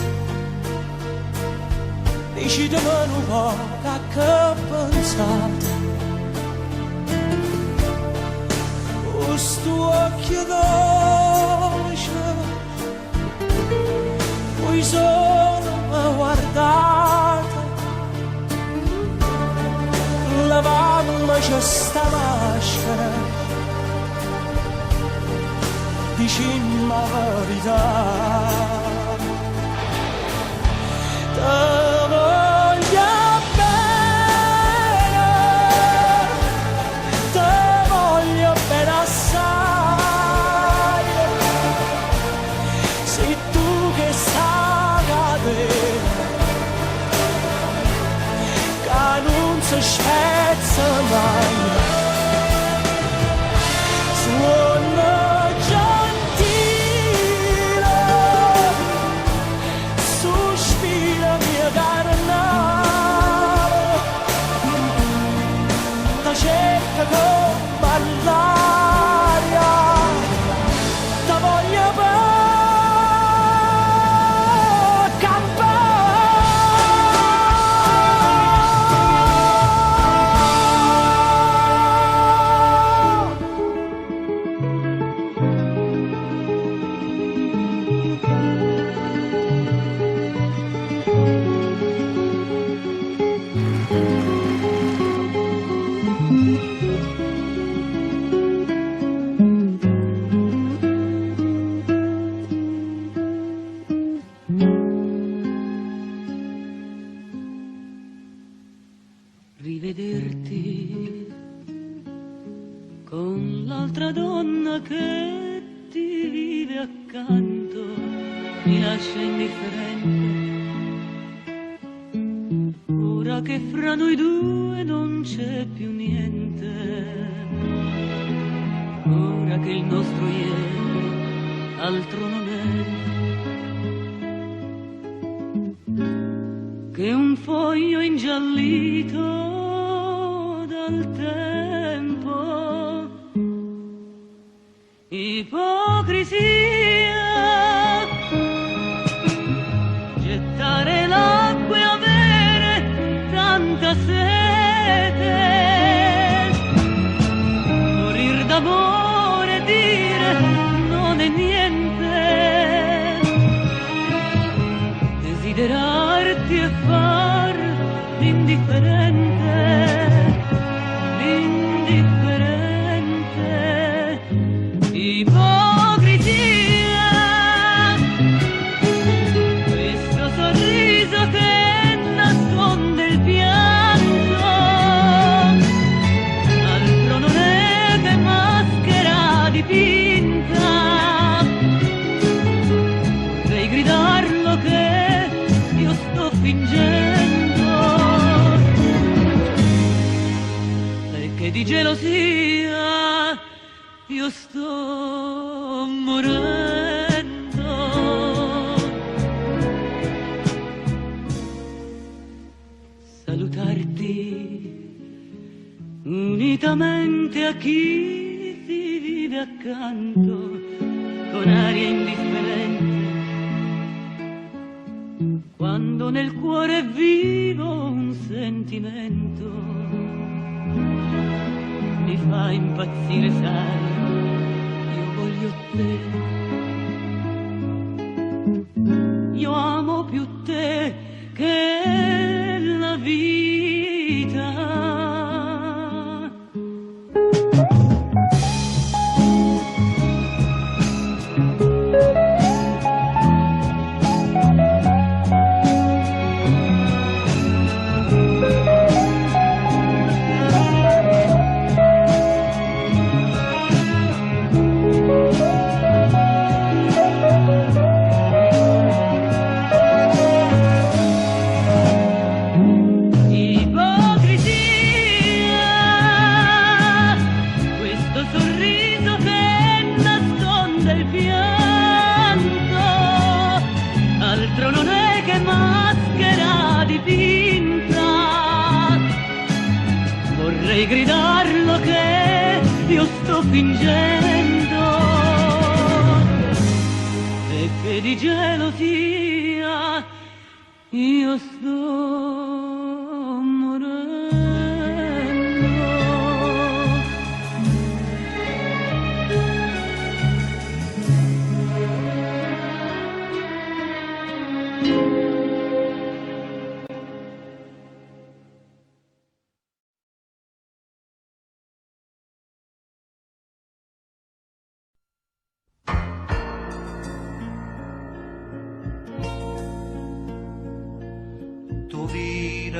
decidimi un po' che pensate. Questo occhio dolce, poi solo mi guardate, lavammoci sta maschera, dicimmi la verità. Te voglio bene, te voglio bene assai. Sei tu che sai cadere, che non si spezza mai. Suona gentile, sospira mia carnale, ti cerca come l'aria, ti voglio bene campare. rivederti con l'altra donna che ti vive accanto mi lascia indifferente. Ora che fra noi due non c'è più niente, ora che il nostro ieri altro non è che un foglio ingiallito dal tempo. Ipocrisia, gettare l'acqua e avere tanta sete, morir d'amore e dire non è niente, desiderarti e far l'indifferente, ipocrisia, questo sorriso che nasconde il pianto, altro non è che maschera dipinta, vorrei gridarlo che io sto fingendo, perché di gelosia io sto morendo. Salutarti unitamente a chi ti vive accanto con aria indifferente, quando nel cuore è vivo un sentimento, mi fa impazzire, sai, io voglio te, io amo più te che la vita. Vorrei gridarlo che io sto fingendo e che di gelosia io sto morendo.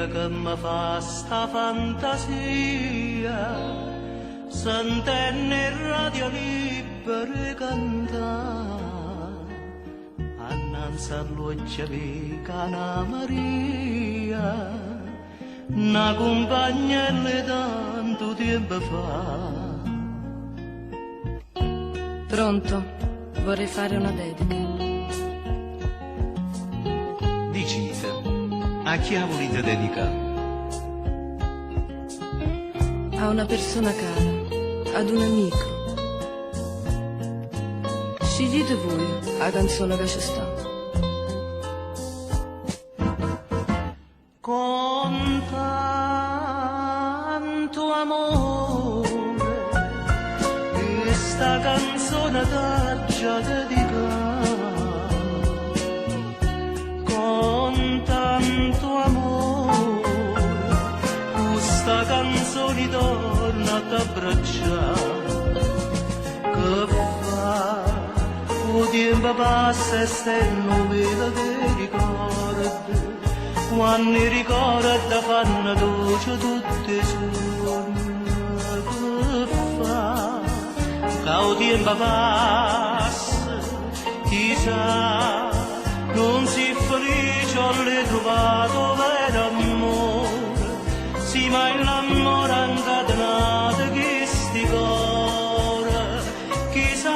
Che mi fa sta fantasia, sentenne il radio libero cantare, annanzi all'occhio di Cana Maria, una compagna di tanto tempo fa. Pronto, vorrei fare una dedica. Dicite, a chi ha voluto dedicare? A una persona cara, ad un amico. Scegliete voi la canzone che ci sta. Con tanto amore, questa canzone t'ha dedicata. Con tanto amore, questa canzone torna ad abbracciare. Che fa? Il tempo passa e stanno vedo che ricordi. Quando i ricordi fanno dolce tutti tempo passa, chissà, non si felice ho ritrovato vero amore, sì ma l'amore è incatenato che sti cuore, chissà,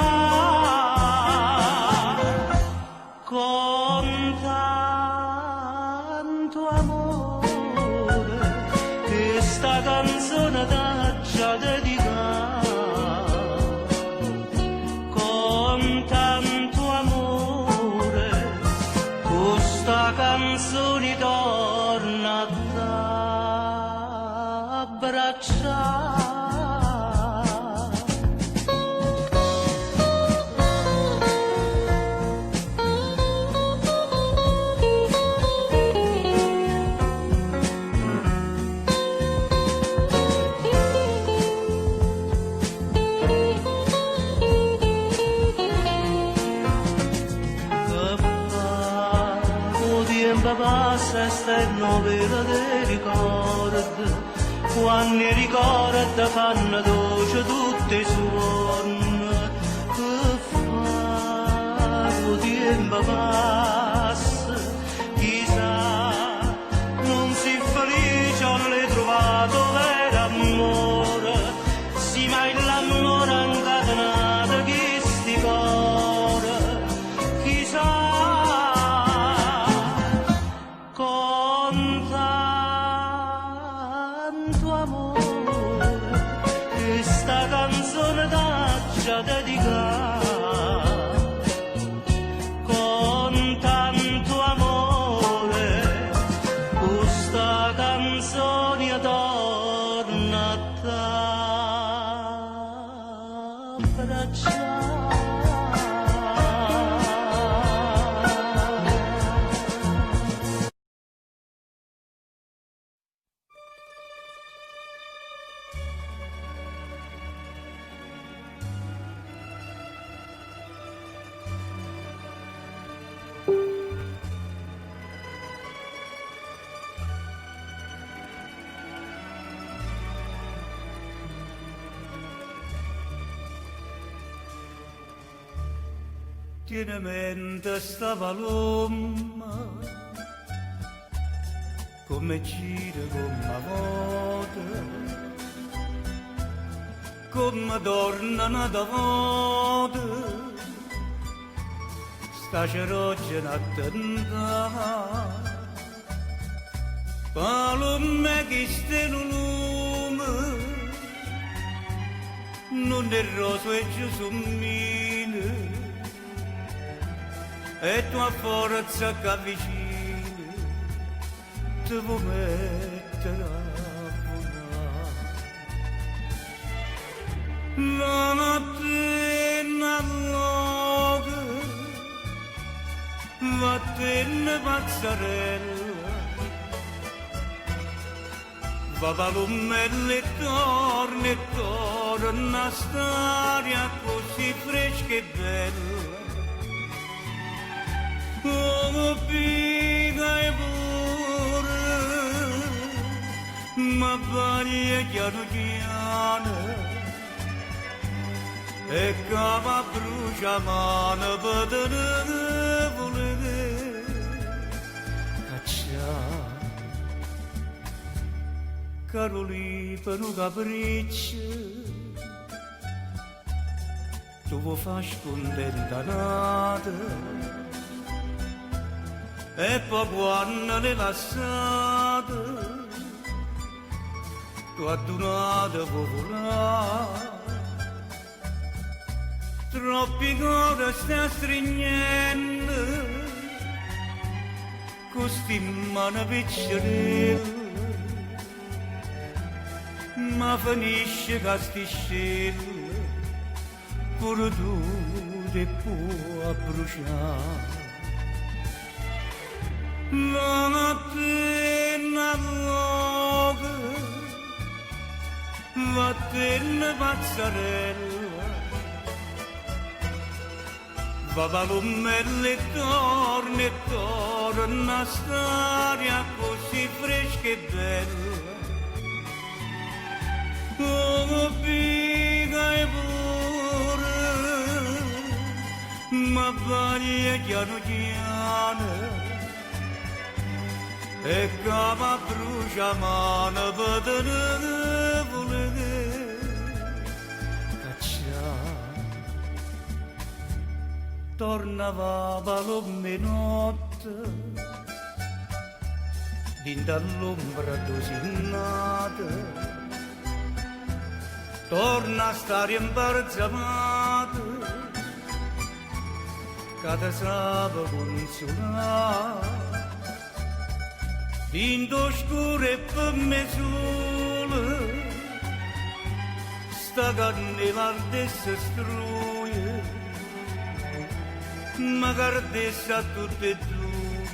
con tanto amore, questa canzone t'ha già dedicata, con tanto amore, questa canzone torna a abbracciare. Passa esterno vero dei ricordi, quando i ricordi fanno dolce tutti i suoni, che fa, il tempo passa, chissà, non si felice ho ritrovato vero amore, sì ma l'amore è incatenato che sti cuore, chissà, con tanto amore, questa canzone t'ha già dedicata, con tanto amore, questa canzone torna a abbracciare. Tiene mente sta palomma, come gira come vuota, come torna da vuota, sta ceroggia attenta, palomma che sta in lume, non è roso e giussumino, e tua forza che avvicini ti può mettere a volare. La mattina all'oca, mattina pazzarella, va palomella e torna una storia così fresca e bella. Come pica e pure, ma baglia piano piano, e cava brucia mano per tenere volere cacciare. Caroli per un capriccio, tu vuoi far scontenta nata, e poi quando le lasciate, tu adunate può volare. Troppi cuori stai stringendo, questi mani piccerelle, ma finisce che sti scelle, pure tu ti puoi bruciare. La mattina all'oca, mattina pazzarella, va palomella e torna una storia così fresca e bella. Come pica e pure, ma voglia piano piano e come brucia mano per te volere cacciare. Tornava l'uomo notte dintre all'ombra dosinata. Torna a stare imbarzamata, che ti sape consolare. Dinto scuro e per me sole, sta candela ardessa struie, ma cardessa a tutte e due,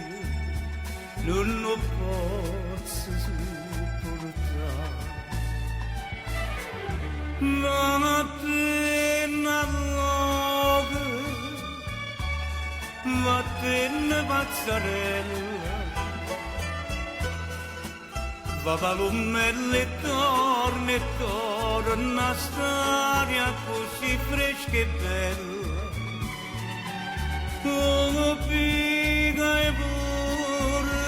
non lo posso sopportare. Non appena luogo, vattene pazzarella, va palomelle e torna, una storia così fresca e bella, come pica e pure,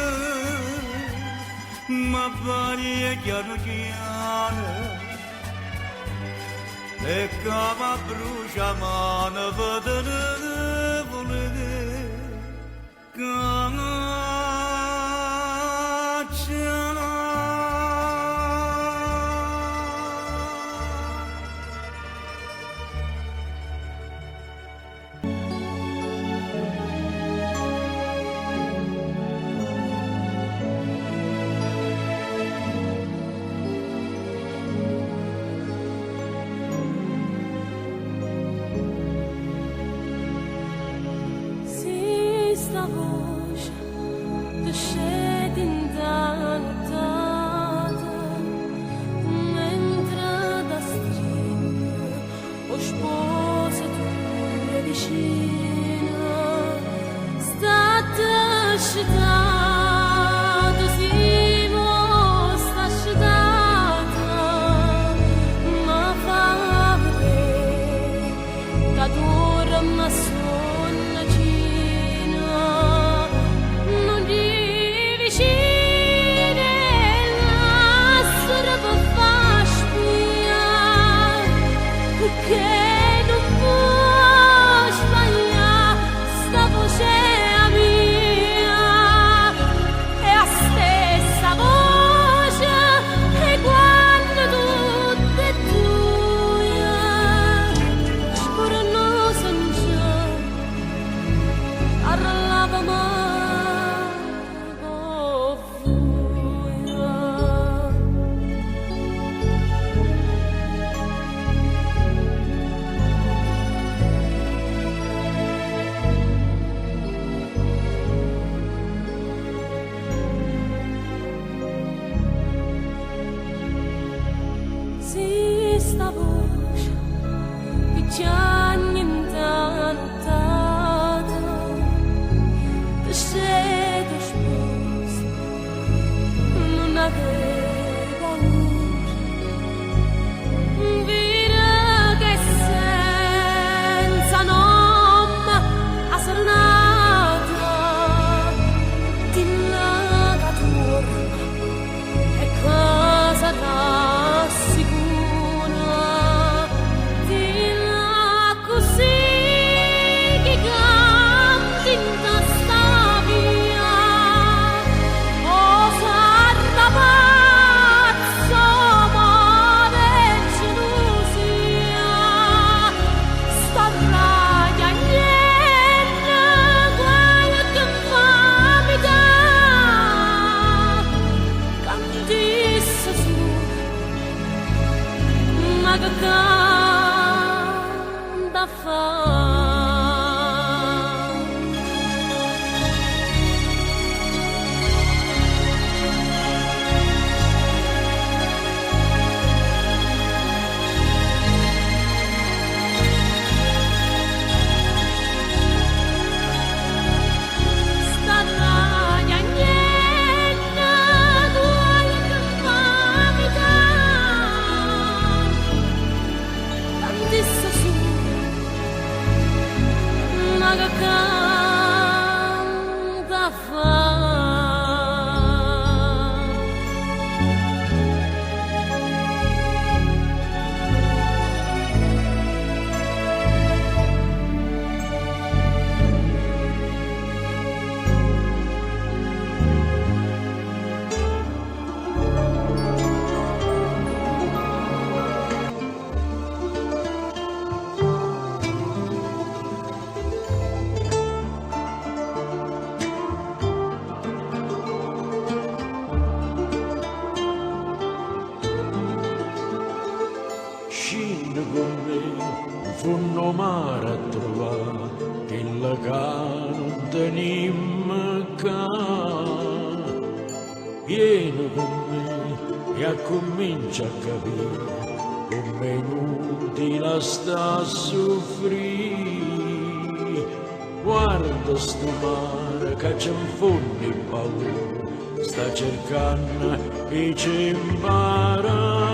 ma voglia piano piano. E come brucia mano per te volere funno mare a trovare il che non tenim ca. Vieni con me e comincia a capire come inutile sta a soffrire. Guarda sto mare che c'è un fondo di paura, sta cercando e ci impara.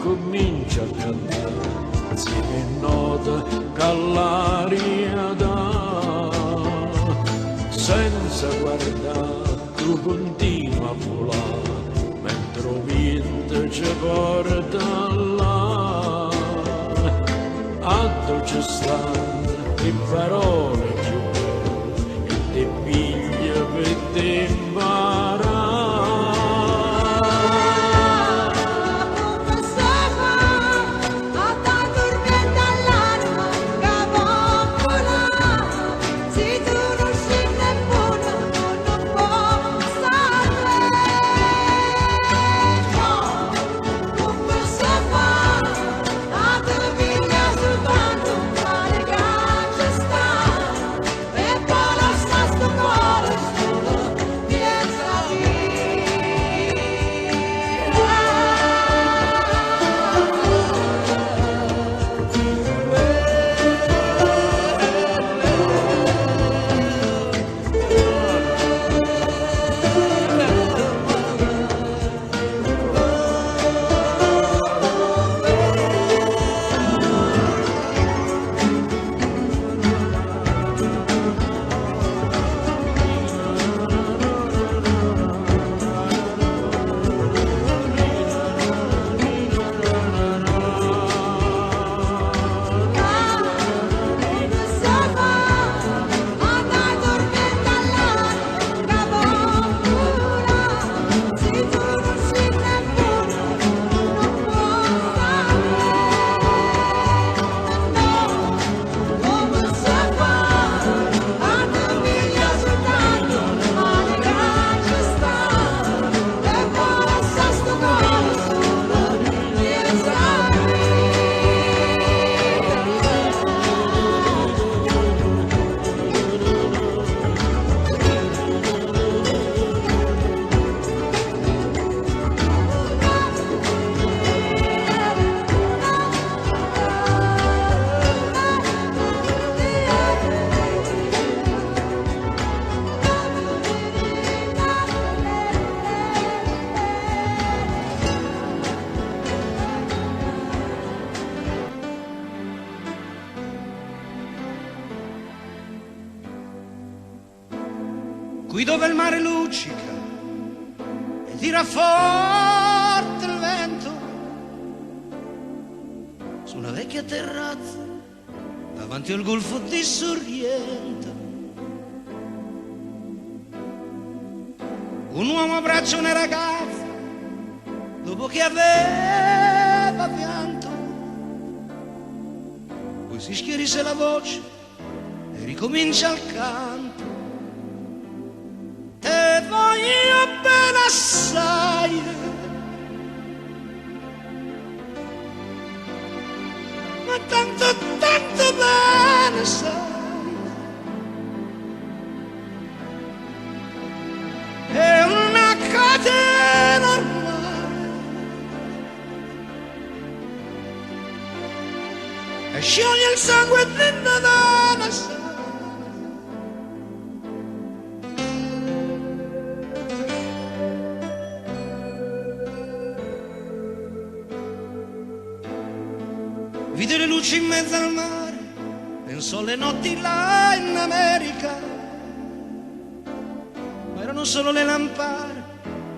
Comincia a cantare insieme a nota che l'aria dà, senza guardare tu continua a volare mentre il vento ci porta là. A tu ci stanno le parole più belle e ti piglia per te imparare. Qui dove il mare luccica e tira forte il vento, su una vecchia terrazza davanti al golfo di Sorrento, un uomo abbraccia una ragazza dopo che aveva pianto, poi si schierisse la voce e ricomincia il canto. Te voglio bene assai, ma tanto, tanto bene sai, è una catena ormai, e scioglie il sangue dentro da una sai. luci in mezzo al mare, penso alle notti là in America, ma erano solo le lampare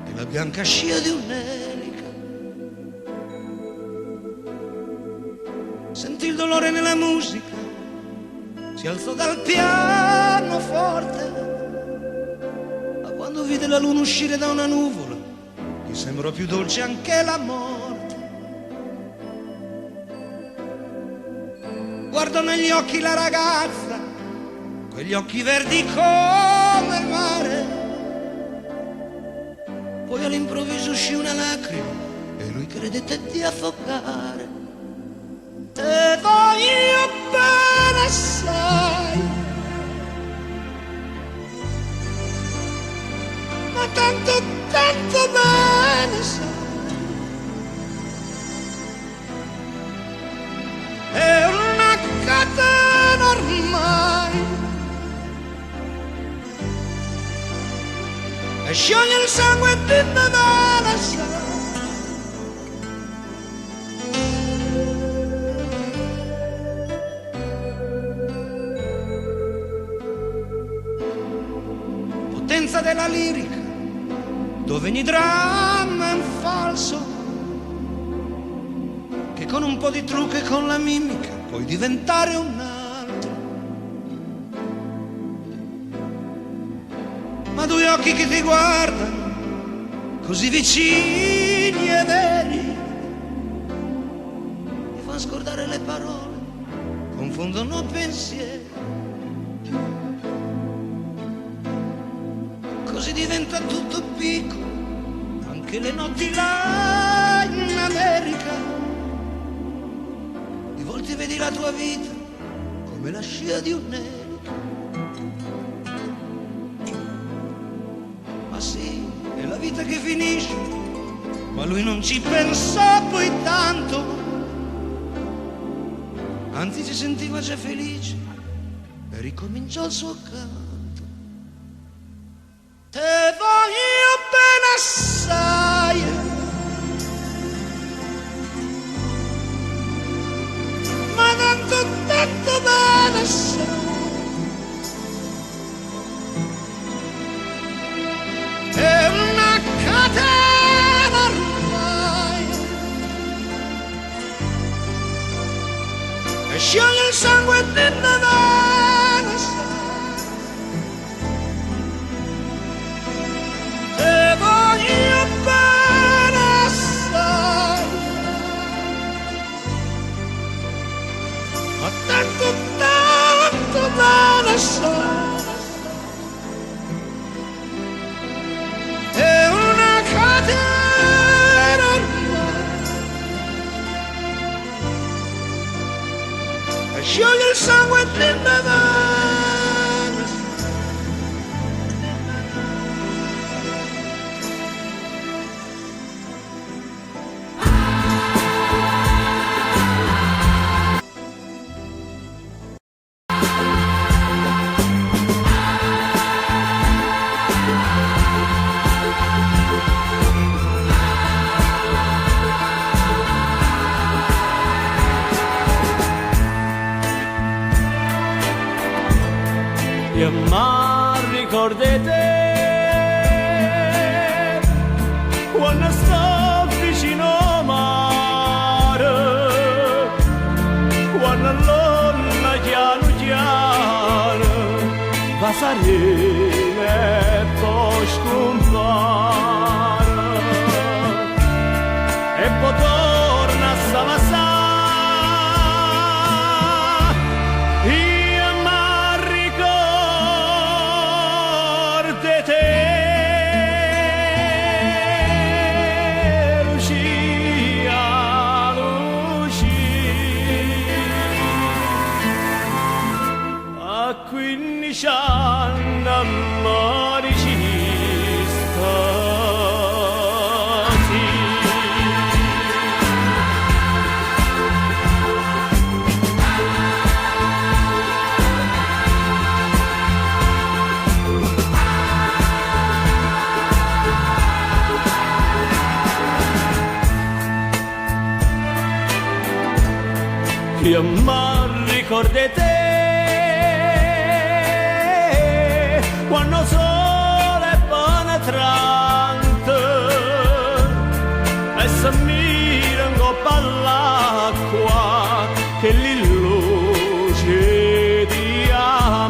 e la bianca scia di un'elica. Sentì il dolore nella musica, si alzò dal pianoforte, ma quando vide la luna uscire da una nuvola, gli sembrò più dolce anche la morte. Guardò negli occhi la ragazza, quegli occhi verdi come il mare. Poi all'improvviso uscì una lacrima e lui credette di affogare. Te voglio bene assai, ma tanto, tanto bene sai. È una catena ormai e scioglie il sangue di Nevada, sai. Potenza della lirica, dove ogni dramma è un falso, che con un po' di trucco e con la mimica puoi diventare un altro. Ma due occhi che ti guardano, così vicini e veri, ti fanno scordare le parole, confondono pensieri. Così diventa tutto piccolo, anche le notti là in America. Di volte vedi la tua vita come la scia di un'elica. Ma sì, è la vita che finisce, ma lui non ci pensò poi tanto, anzi si sentiva già felice e ricominciò il suo canto. Te voglio bene assai, ma tanto, tanto bene assai. È una catena ormai e scioglie il sangue di Nevada, sai. Te voglio bene assai, ma tanto, tanto bene assai. È una catena ormai e scioglie il sangue di Nevada. E ma ricordate quando sto vicino al mare, quando l'onna piano piano va salire e poi scompare e poi torna a Samassà. io mi ricordo te quando sole penetrante e se mira in coppa all'acqua che li luce diamante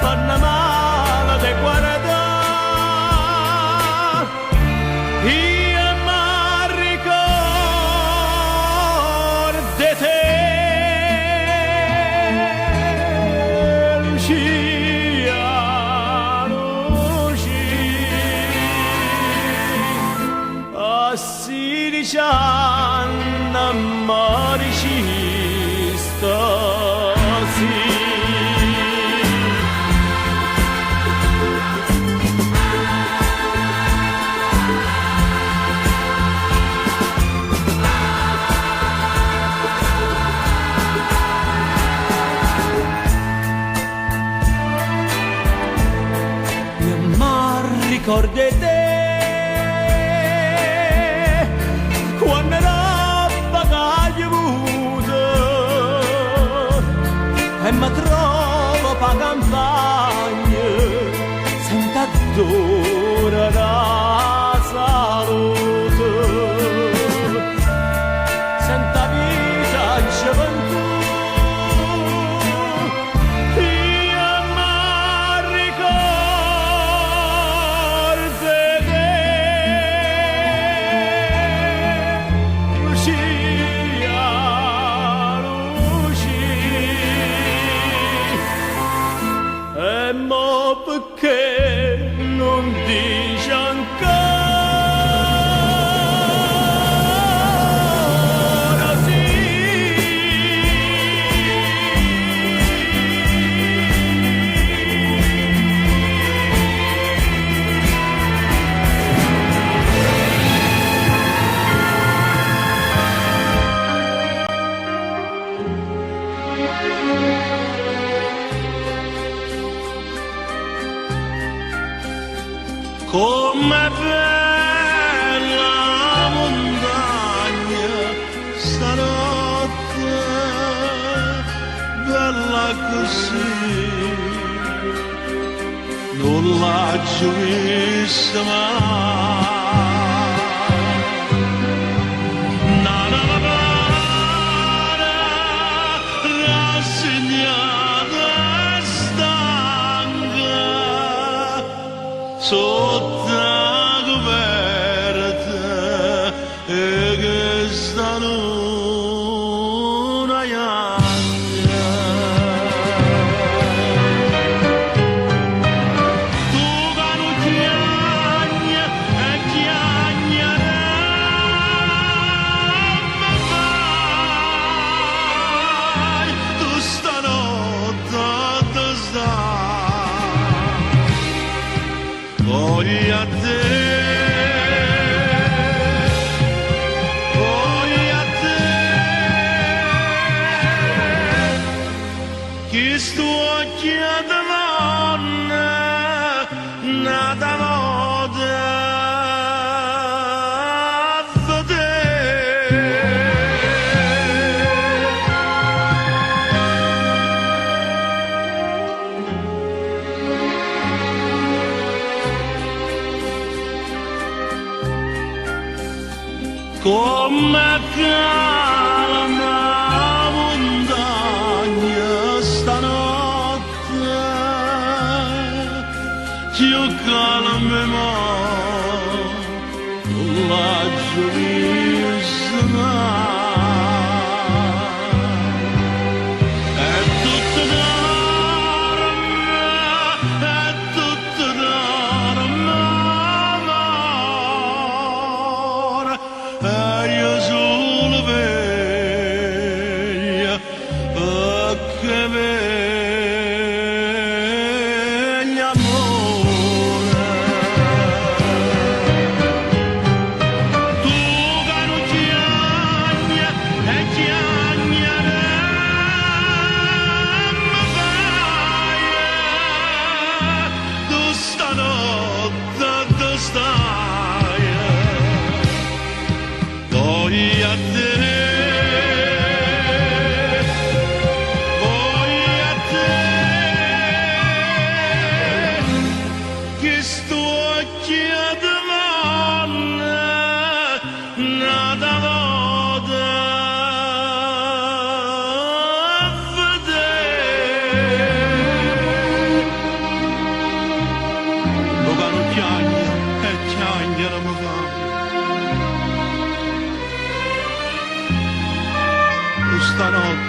fanno male di guardare io mi ricordo di te Lucia, Lucia a 16 anni maricista sì. Io mi ricordo di te quando roba che ho avuto e mi trovo pa campagna senza d'ora la salute senza vita e gioventù io mi ricordo di te Lucia, Lucia e mo perché non dici ancora sì come bella montagna stanotte bella così non l'ha giù vista mai nada la pare rassegnata e stanca sotto la coperta e che stanno una iagna tu che non chiagna e chiagnerebbe mai tu stanotte te stai voglia te, voglia te, chi sto occhia da donna, nata moda da te. Come calma montagna stanotte, più calma non la giovista è tutto dorme, è tutto dorme amore e io solo veglio che veglia amore tu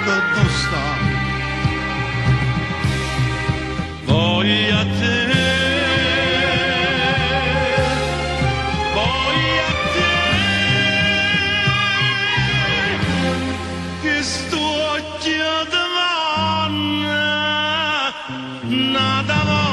dove sta. Voglio a te, voglio a te, che sto occhiando nada volta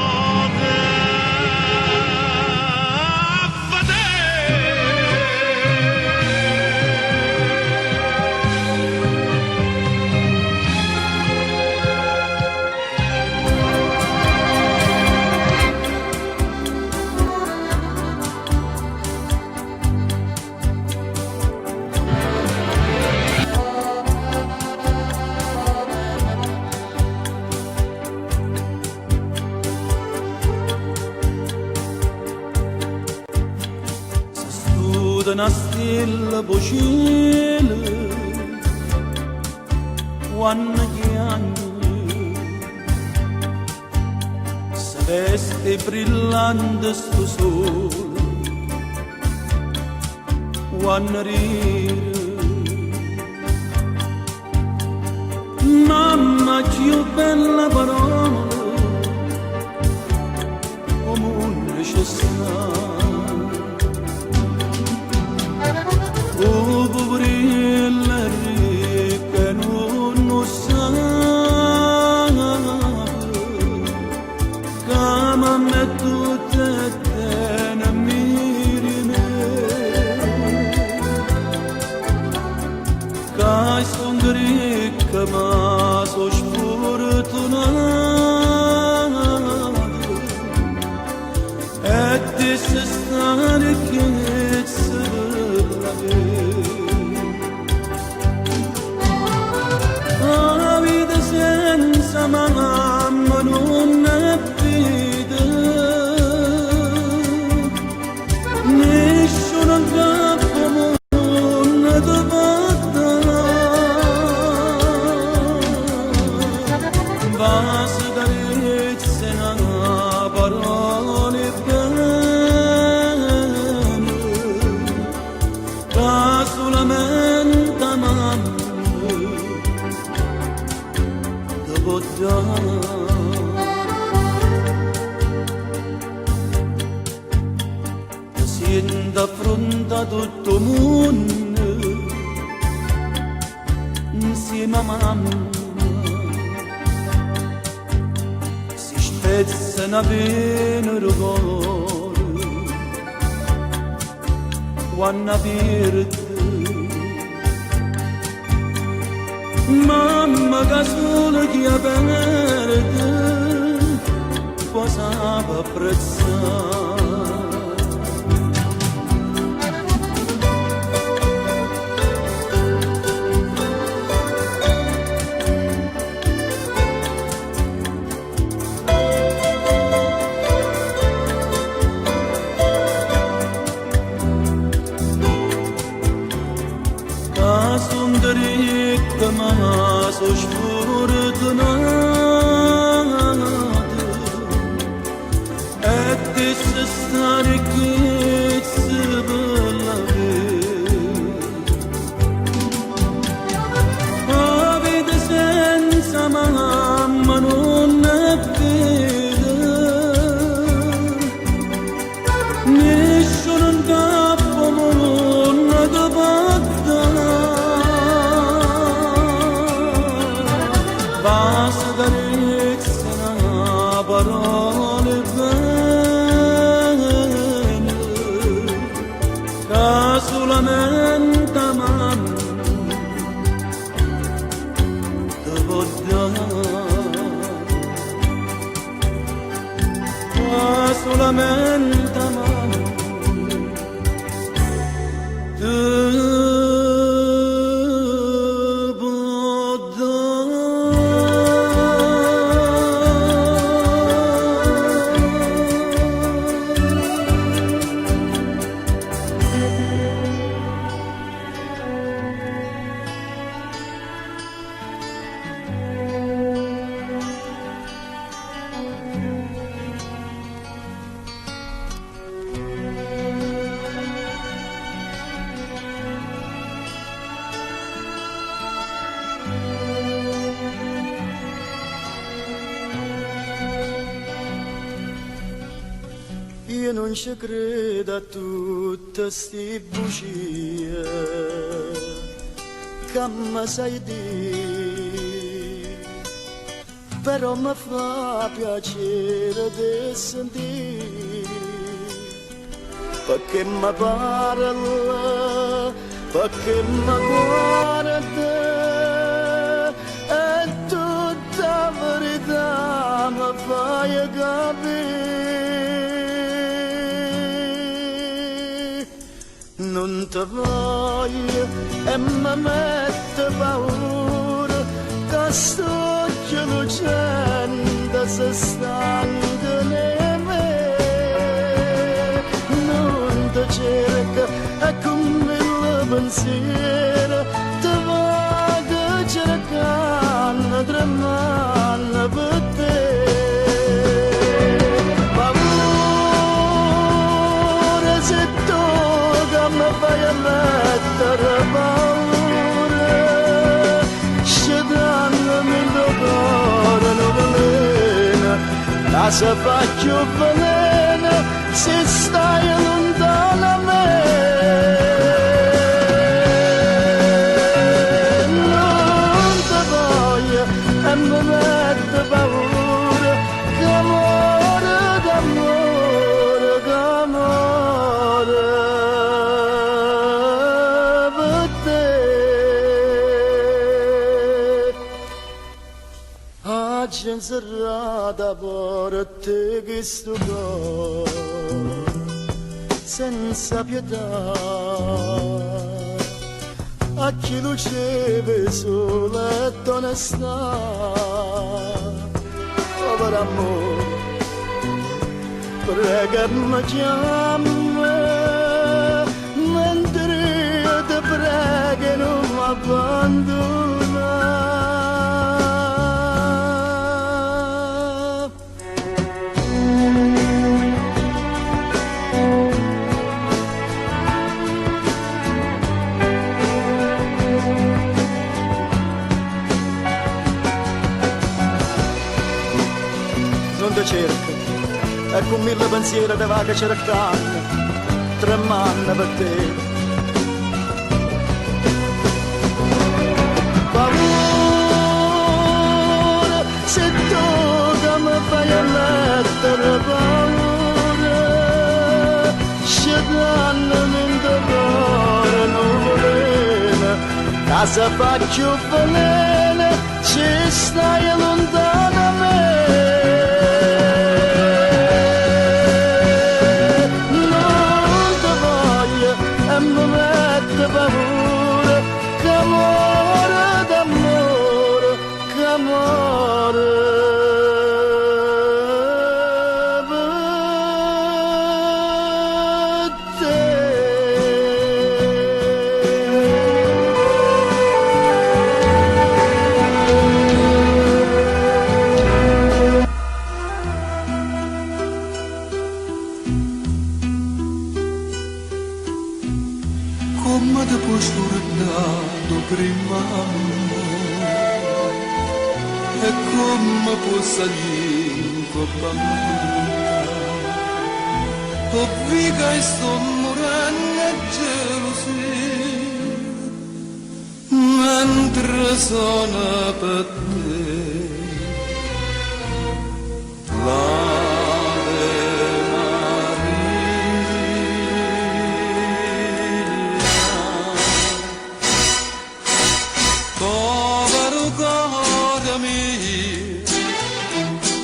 a una stella vocile quando chiami se veste brillante sto sole quando ride mamma più bella parola come un necessario. Oh, poverella ricca non lo sa che mi metto te ne miri me che son ricca ma so sfortunata e ti se stare che la vita senza mamma non è vita, nessuno capo non ti batta, basta carezze una parole bene, che solamente mamma si affronta tutto il mondo insieme a mamma si spezzano bene il cuore quando perde mamma che solo chi ha perde può saper apprezzare. Che son ricca ma so sfortunata e ti se sta ricchezza per la vita senza mamma non è vita, nessuno capo non ti batta. Basta carezze una parole bene che solamente mamma ti può dare, che solamente mamma ti non ci credo a tutte sti bugie che mi sai dire, però mi fa piacere di sentire, perché mi parla, perché mi guarda, e tutta verità mi fai capire. Non ti voglio e mi mette paura, che sto lucendo se stanca in me. Non ti cerca e come il pensiero ti vaga cercando, tremando per te. Paura se tu che mi fai mettere paura, scedandomi il tuo cuore non velena, la se fa più velena se stai lontano a me. Non ti voglio e mi mette paura, che amore d'amore, che amore per te. Oggi in serrata porti questo cuore senza pietà, a chi luceve solo ed onestà. Povero amore, pregami chiama, mentre io ti prego non mi abbandona. Non ti cerco, e con mille pensieri te va che cercando, tremando per te. Paura, se tu che mi fai mettere paura, scedandomi in tuo cuore non voleva, casa faccio velena, ci stai lontano a me. E mi mette paura, che amore d'amore, che amore per te. Come ti puoi scordare prima amore, e come può salire in tua bambina, o viga e sto morendo gelosia, mentre sono per te. Povero cuore mio,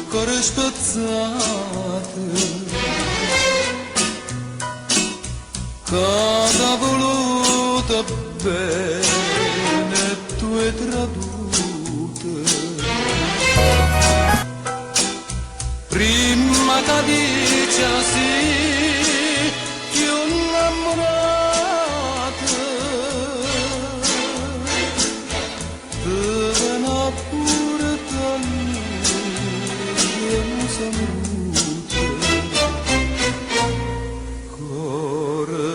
cuore spezzato, che t'ha voluto bene tu hai traduto. Prima che dice sì, più innamorato, dove pure tanto saluto, cuore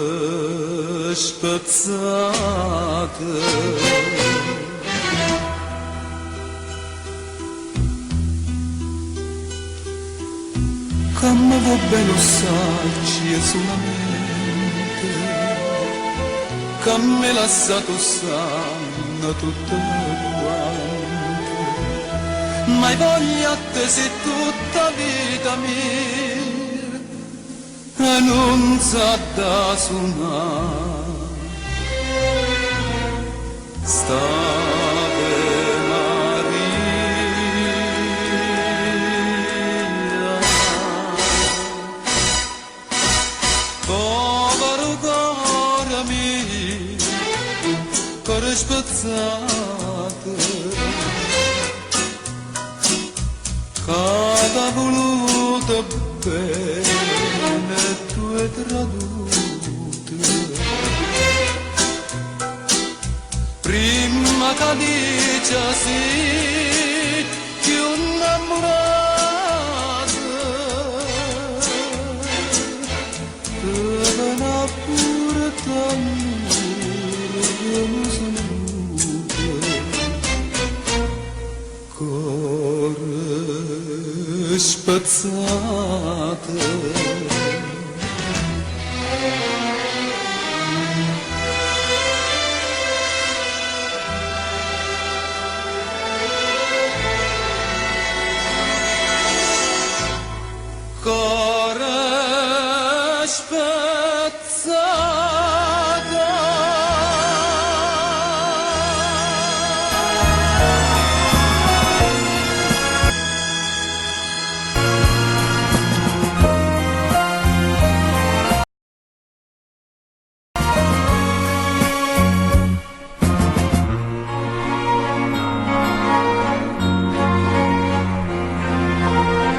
spezzato. che mi va bene assai e solamente che mi lasciato sanno tutto quanto, mai voglia te se tutta vita mia e non sa da suonare. Stave Maria, povero cuore mio, cuore spezzato, che t'ha voluto bene tu hai tradito. Prima che dice sì, più innamorata, te dona pure t'amore come saluto, cuore spezzato. Cuore spezzato.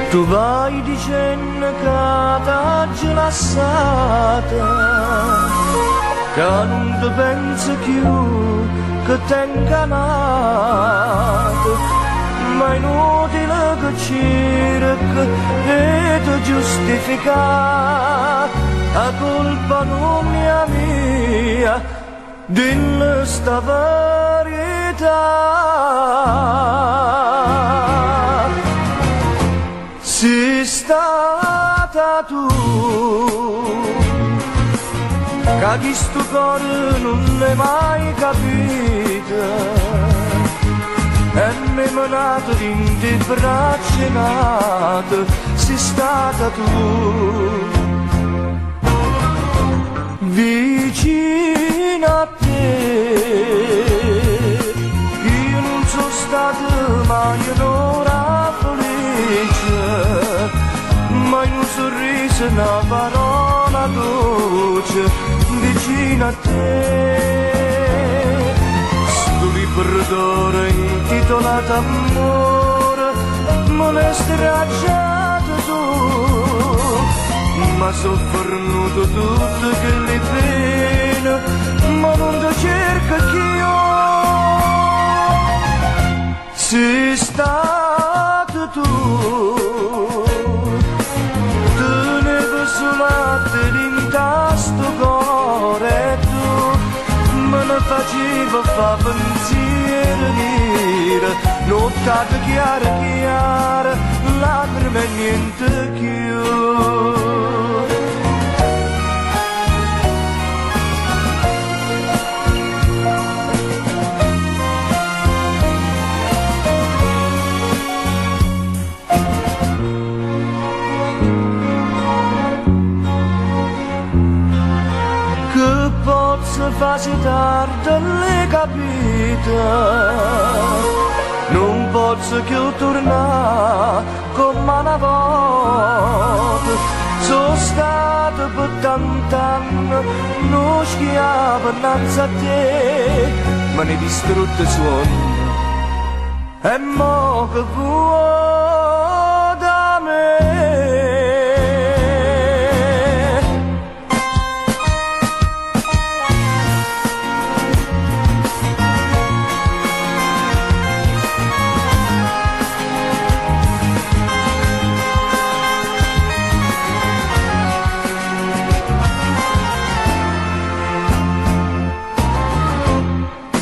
Tu vai dicendo che t'ha lasciata, che non ti pensi più, che t'è inganato, ma è inutile che cerchi e ti giustifica, la colpa non è mia, dillo sta verità. Sei stata tu che questo cuore non l'hai mai capito e mi è nato in te braccia nate. Sei stata tu vicino a te, io non sono stata mai un'ora felice, mai un sorriso, una parola dolce vicino a te. Sto libro d'oro intitolato Amore me l'hai stracciato tu, ma soffernuto tutte quelle pene, ma non ti cerco che io. Sei stato tu, tenevo solamente l'intasto cuore e tu me ne facevo fa pensiero nero, notte chiara chiara, lacrime e niente più. Fasi tardi le capite, non posso più tornare come una volta. Sono stato per tant'anni, non schiavo innanzi a te, ma ne distrutto il sogno e mo che vuoi da me.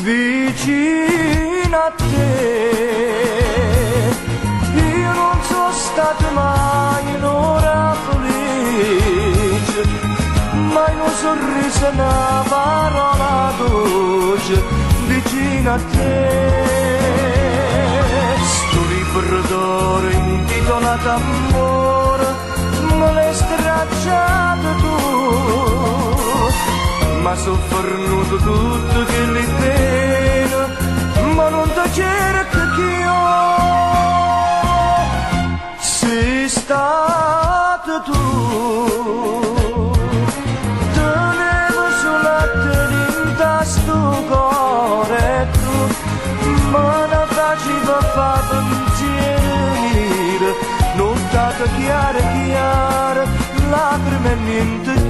Vicino a te vicino a te. Sto libro d'oro intitolato Amore me l'hai stracciato tu, ma so fornuto tutto che li pena, ma non ti cerco che io. Sei stato tu, tenevo solo a te l'intasto cuore tu, ma non faceva fa pensiero, nottata chiara chiara, lacrime e niente più.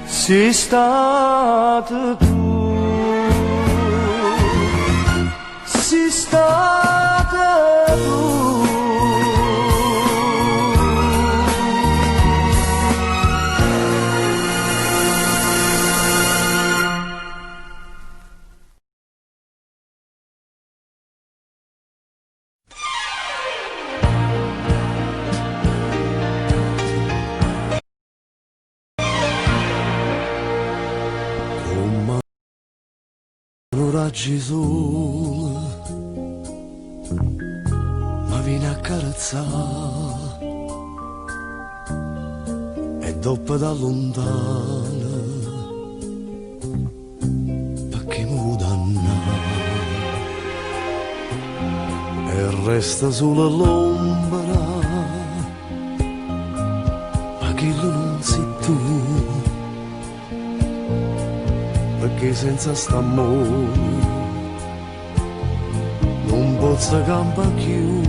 Sei stato tu, sei stato tu. Raggi sole, ma vieni a carezzare e dopo da lontana perché mi danna e resta solo l'ombra, ma che non sei tu, perché senza st'amore non posso campa più.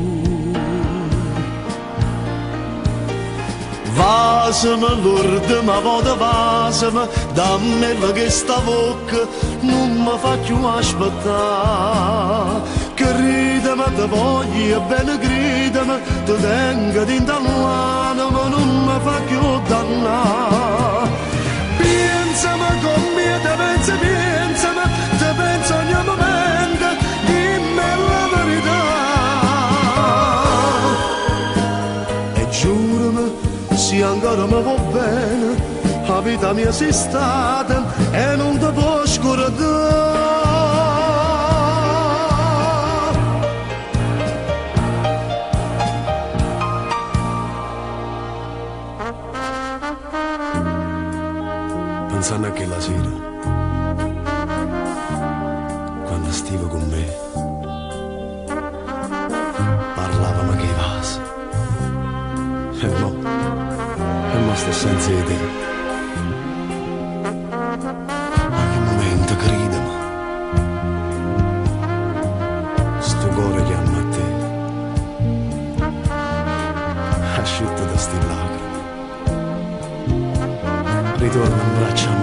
Vasami l'urde ma vado vasami, dammi che sta bocca non mi fa più aspettare. Che ridami te voglio bene gridami, ti tengo dentro l'anima non mi fa più dannare. Pensami con me, te pensi, pensami, te penso ogni momento, dimmi la verità. E giurami, se ancora mi va bene, la vita mia sei stata e non ti può scordare. Pensando a quella sera, quando stivo con me, parlavamo che vasi, e mo sto senza di te. Ogni momento credimi, sto cuore chiama a te, asciutto da sti lacrime. Ritorna in braccio a me.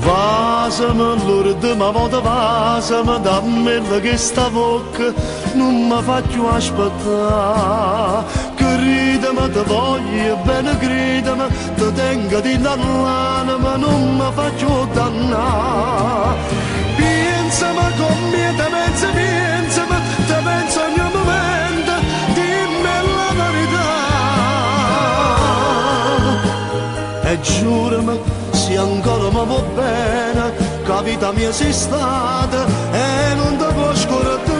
Vasami l'urde ma vado vasami, dammi che sta bocca non mi fa più aspettare. Che ridimi te voglio bene credimi, te tengo dentro l'anima non mi fa più dannare. Pensami con me, te pensi, pensami, te penso ogni momento, dimmi la verità. E giurami, se ancora mi va bene, che la vita mia sei stata e non ti può scordare.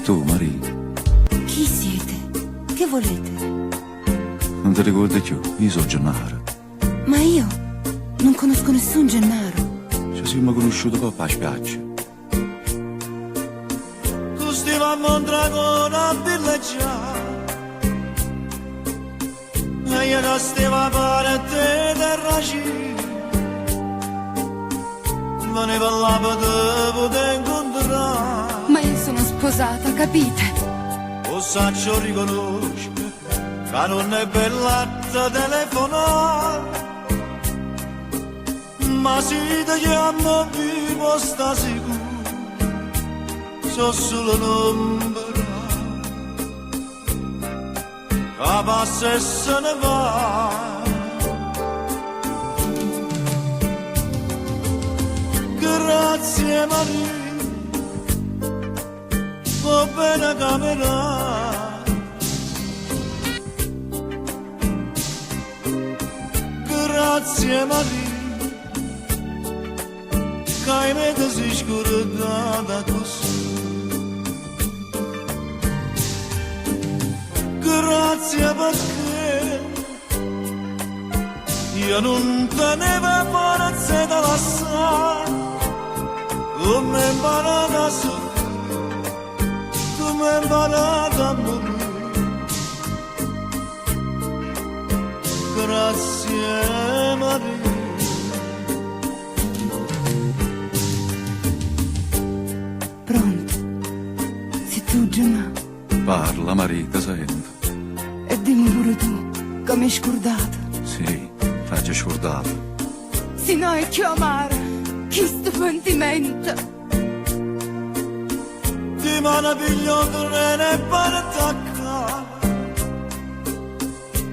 tu, Maria. Chi siete? Che volete? Non ti ricordi più? Io sono Gennaro. Ma io non conosco nessun Gennaro. Ci siamo conosciuti proprio a spiaggia. Tu stavamo a un dragone a villeggiare e io non stavo a parte del racino. Non ne parlavo di poter incontrare. Ma io sono sposata, capite? Lo saccio riconosce che non è bella da telefonare. Ma se ti chiamo vivo sta sicuro, so solo l'ombra che passa e se ne va. Grazie Maria, va bene camera. Grazie Maria, che hai messo si scordata così. Grazie perché io non tenevo forza da lasciare. Come imparata a soffrire, come imparata a morire. Grazie Maria. Pronto? Sei tu, Gemma? Parla, Maria, che sento? E dimmi pure tu, che mi hai scordato. Sì, faccio scordato. Se no è più amaro, che sto pentimento. Ti manda piglio treno e parte a casa.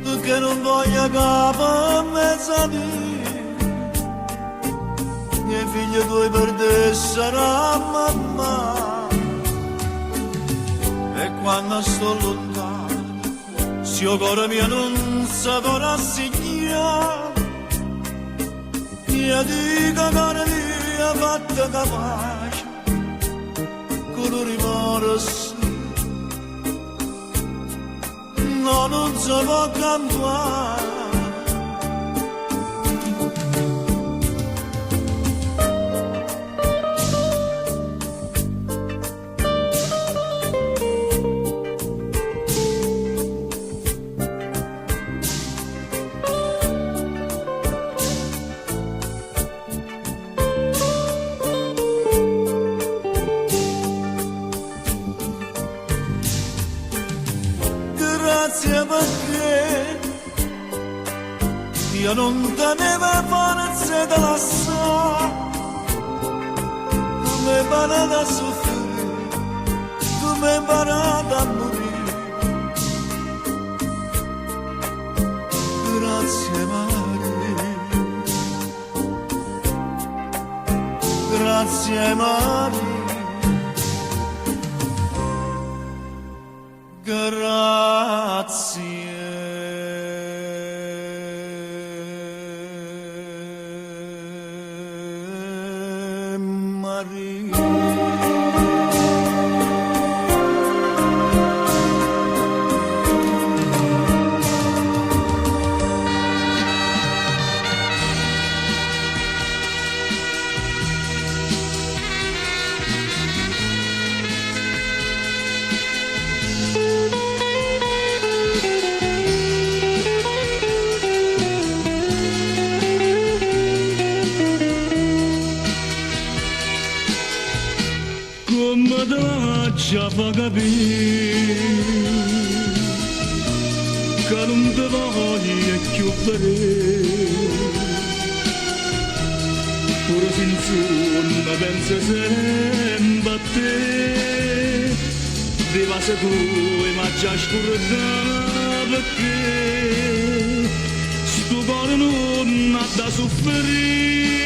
Tu che non voglio capo in mezzo a me. Mio figlio tuoi per te sarà mamma. E quando sto lontano, se il cuore mio non saprà segnare. Io dico cuore mio fatto capace, colori morsi, no non si può cambiare. Grazie perché io non tenevo forza da lasciare. Come imparata a soffrire, come imparata a morire. Grazie Maria, grazie Maria. Grazie Maria. Come da già fa capire che non ti voglio più vedere. Pure senza una pensa sempre a te. Di base tu e ma già scordata perché sto cuore non ha da soffrire.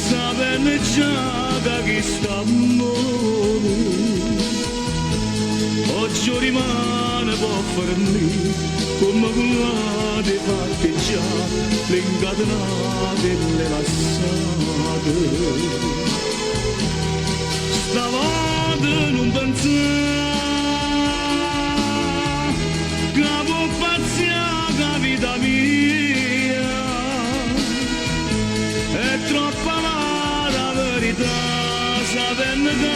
Sapendo già che sta amore oggi rimane può fermare come quella di partigiani l'incatenate e le lassate. Stavolta pensare che può passare la vita mia è troppo la verità sapendo che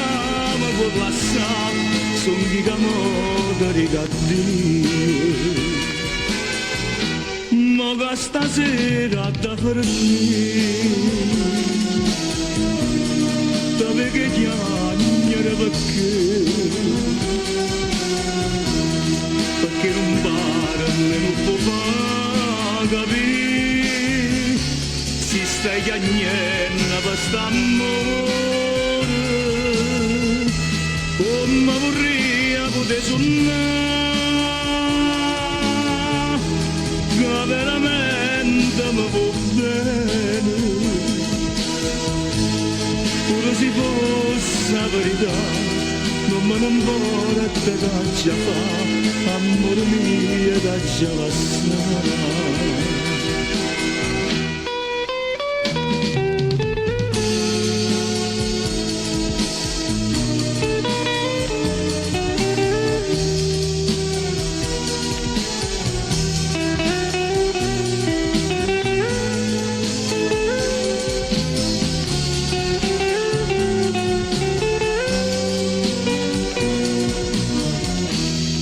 mi può lasciare sono di camote di cattivi ma che stasera da fermare dove che chiagnere perché non pare non può far capire si stai chiagnendo per st'amore come vorrei poter suonare che veramente mi può bene pure se fosse la verità non me ne vuole te caccia fa amore mio caccia passare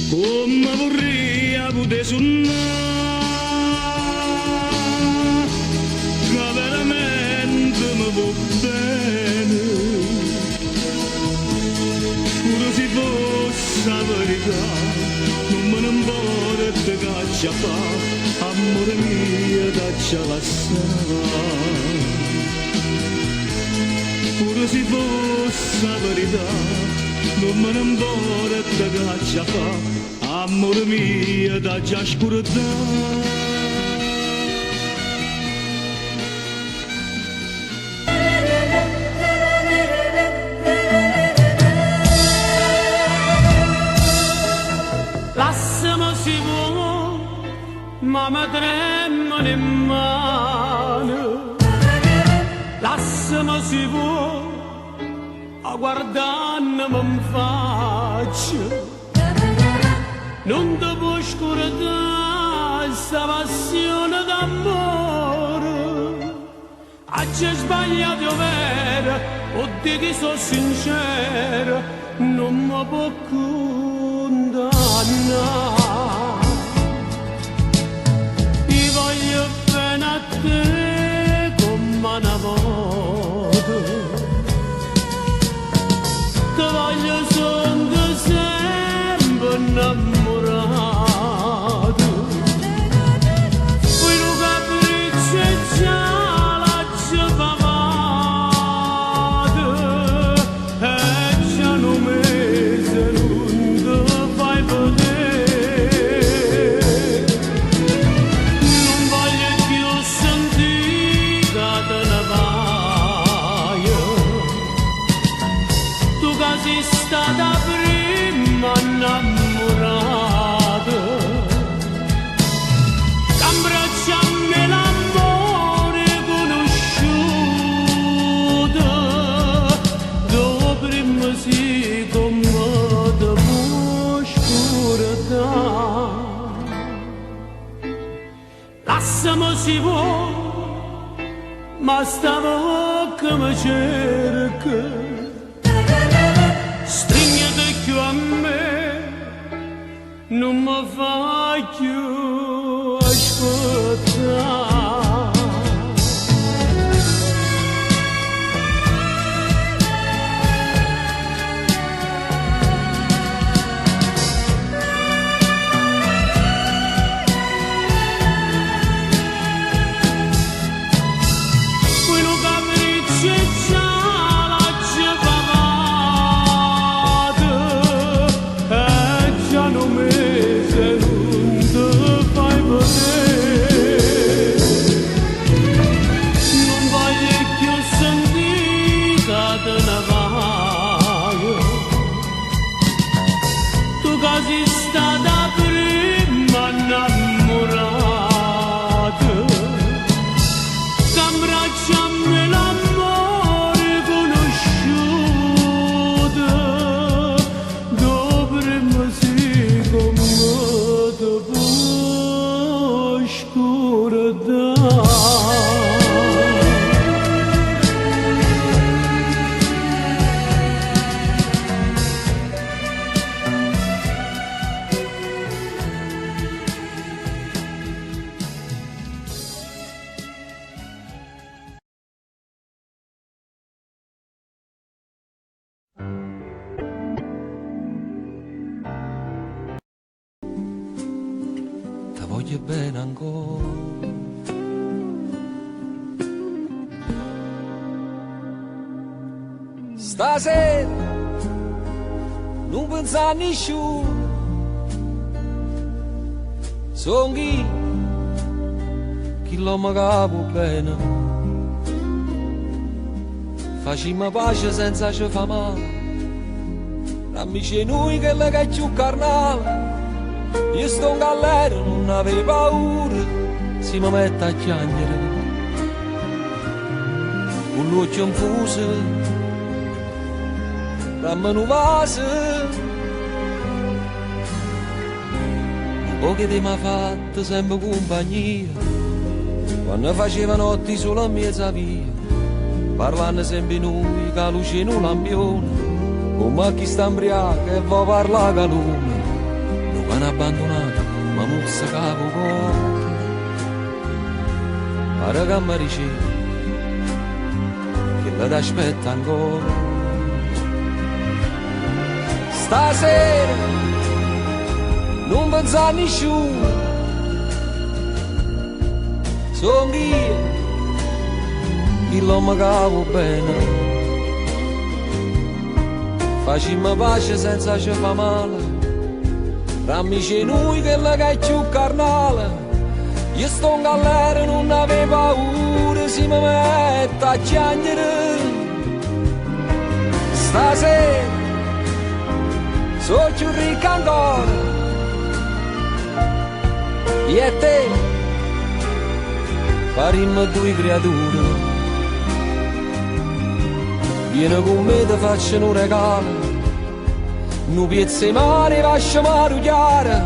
come vorrei poter suonare che veramente mi può bene pure se fosse la verità non me ne vuole te caccia fa amore mio caccia passare pure se fosse la verità non me ne vuole te caccia fa amore mio da già scurtare Lassami si può, ma mi tremano in mano. Lassami si può, a guardarmi in faccia. Non ti può scordare questa passione d'amore. Oggi è sbagliato o vero, o di che sono sincero, non mi può condannare. Io voglio bene a te come una volta. Ti voglio solo sempre innamorato. Poi un capriccio e già la ci pavate. E già un mese non ti fai vedere. Non voglio più sentire che te ne vai. Tu che sei stata prima innamorata, abbracciami l'amore conosciuto, dove prima si come te può scordare. Lassami si può, ma sta bocca mi cerca. Stringete più a me, non mi fa più ascoltare. Quello capriccio e già la ci pavate, e già un mese non ti fa voglio bene ancora. Stasera non pensa a nessuno, sono chi l'uomo che va bene, facciamo pace senza ci fa male, amici noi che le è più carnale, io sto in galera non avevo paura, si mi mette a chiagnere, con l'occhio infuso, dammi un vaso, un po' che ti mi ha fatto sempre compagnia, quando faceva notti solo a mezza via, parlando sempre noi, che la luce in un lampione, come chi sta imbriaco e va a parlare con l'uomo, non hanno abbandonato, ma muzza capo cuore, pare che mi riceve, che la ti aspetta ancora. Stasera non pensa a nessuno, sono io, il l'uomo che va bene, facciamo pace senza ci fa male, tra amici noi che la che è più carnale, io sto in galera non avevo paura, si mi mette a chiagnere, stasera sono più ricca ancora, io e te faremo due creature, vieni con me ti faccio un regalo, un pezzo di mare lasciamo arrugliare,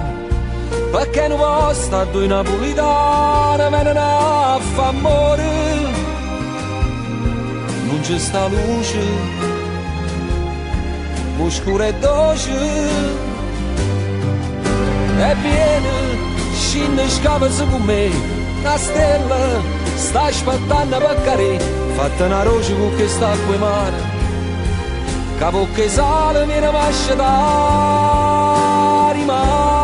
perché non posso stare due napolitane, vengono a fa amore, non c'è sta luce, oscura e dolce, e vieni, scende scava su con me, una stella sta aspettando per cadere, fatta una roce con questa acqua e mare, capo che sale viene mascia da rimane.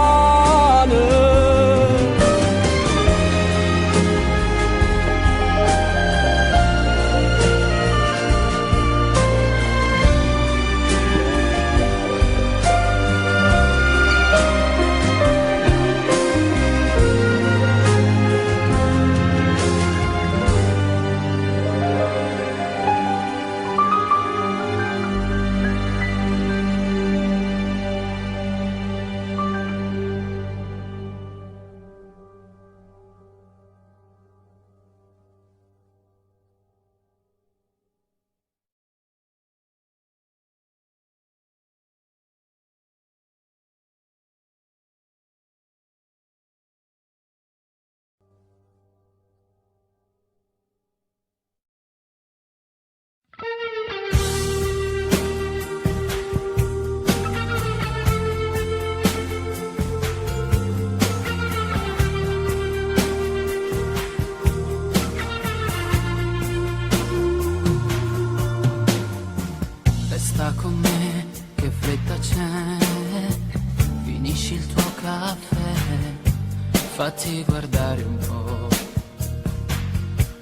Resta con me, che fretta c'è, finisci il tuo caffè, fatti guardare un po',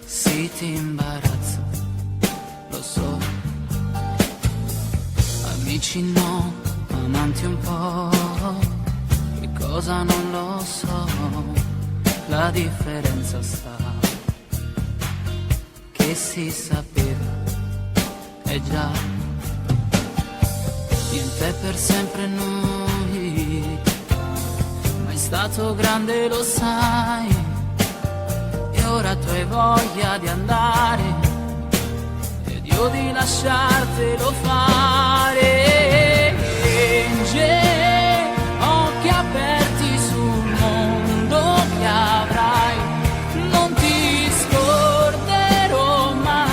sì ti imbarazzo, lo so, amici no, amanti un po', che cosa non lo so, la differenza sta, che si sapeva, è già, niente per sempre noi, ma è stato grande lo sai, e ora tu hai voglia di andare, ed io di lasciartelo fare, occhi aperti sul mondo che avrai, non ti scorderò mai,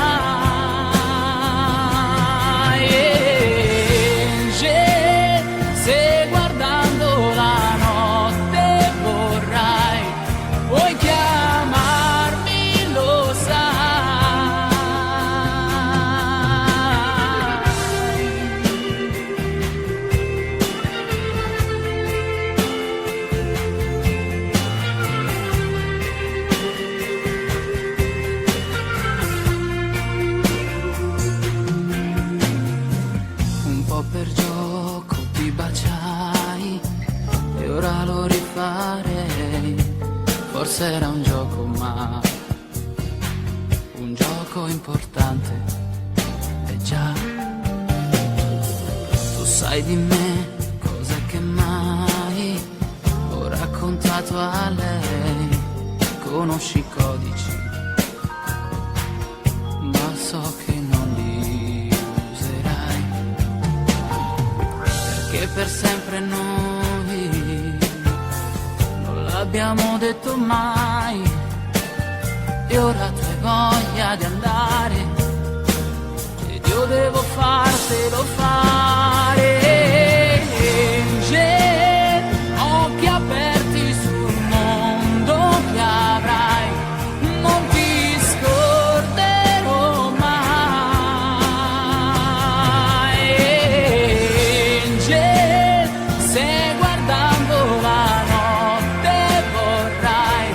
se guardando la notte vorrai, vuoi chiamarmi lo sai, forse era un gioco, ma un gioco importante. E già, tu sai di me cose che mai ho raccontato a lei. Conosci i codici, ma so che non li userai, perché per sempre noi non l'abbiamo detto mai. E ora tu hai voglia di andare ed io devo fartelo fare. Angel, occhi aperti sul mondo che avrai, non ti scorderò mai. Angel, se guardando la notte vorrai,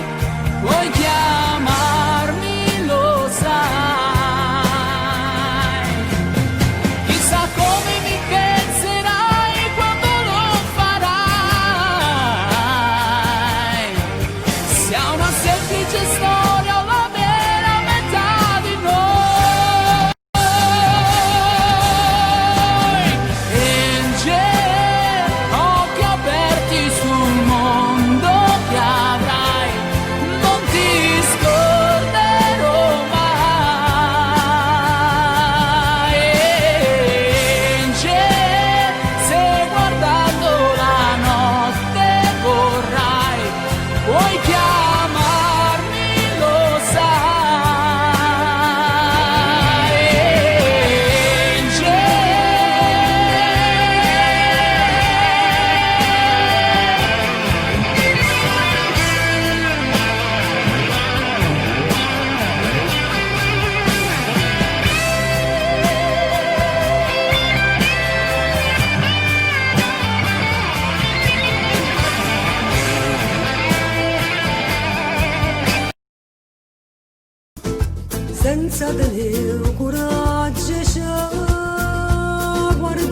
puoi chiamarmi, lo sai. Chissà come mi penserai quando lo farai. Sia una semplice storia o la vera metà di noi. Angel, occhi aperti sul mondo che avrai, non ti scorderò mai. Angel, se guardando la notte vorrai, puoi chiamarmi, lo sai. Angel. Senza tenere coraggio ci guardare,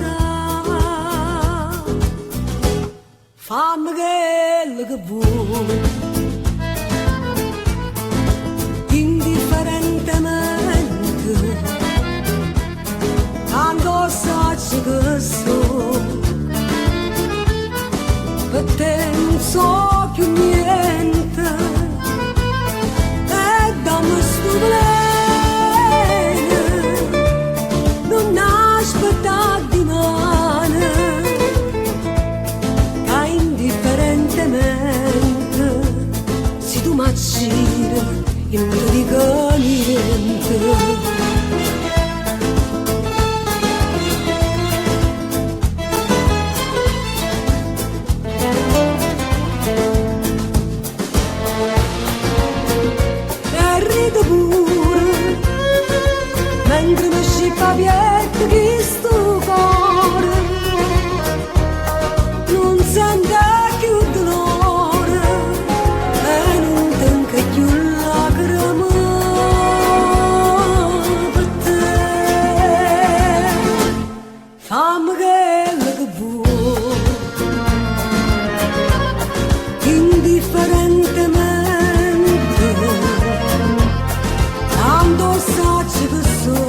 fammi quello che vuoi, indifferentemente, tanto saggio che so, per te non so più niente, e dammi sto pleno. Non aspettare di mano, che indifferentemente, se tu m'acciri, io non ti dico niente. E rido pure, mentre mi scippa via di sto cuore, non sente più dolore e non tengo più lacrime per te. Fammi quello che vuoi, indifferentemente, tanto saggio che so,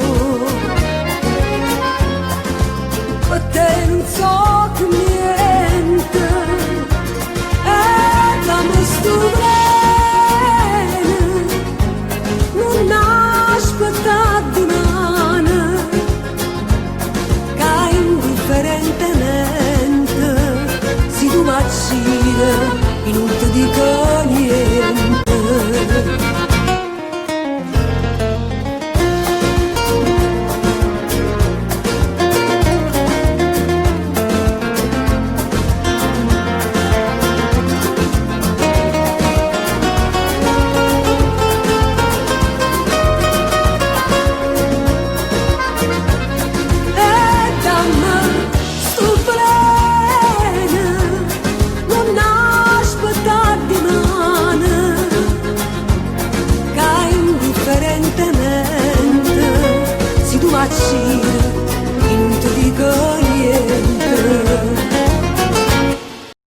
per te non so più niente, e dammi sto bene, non aspettare di mano, che indifferentemente, se tu m'acciri, io non ti dico niente. Io non ti dico niente.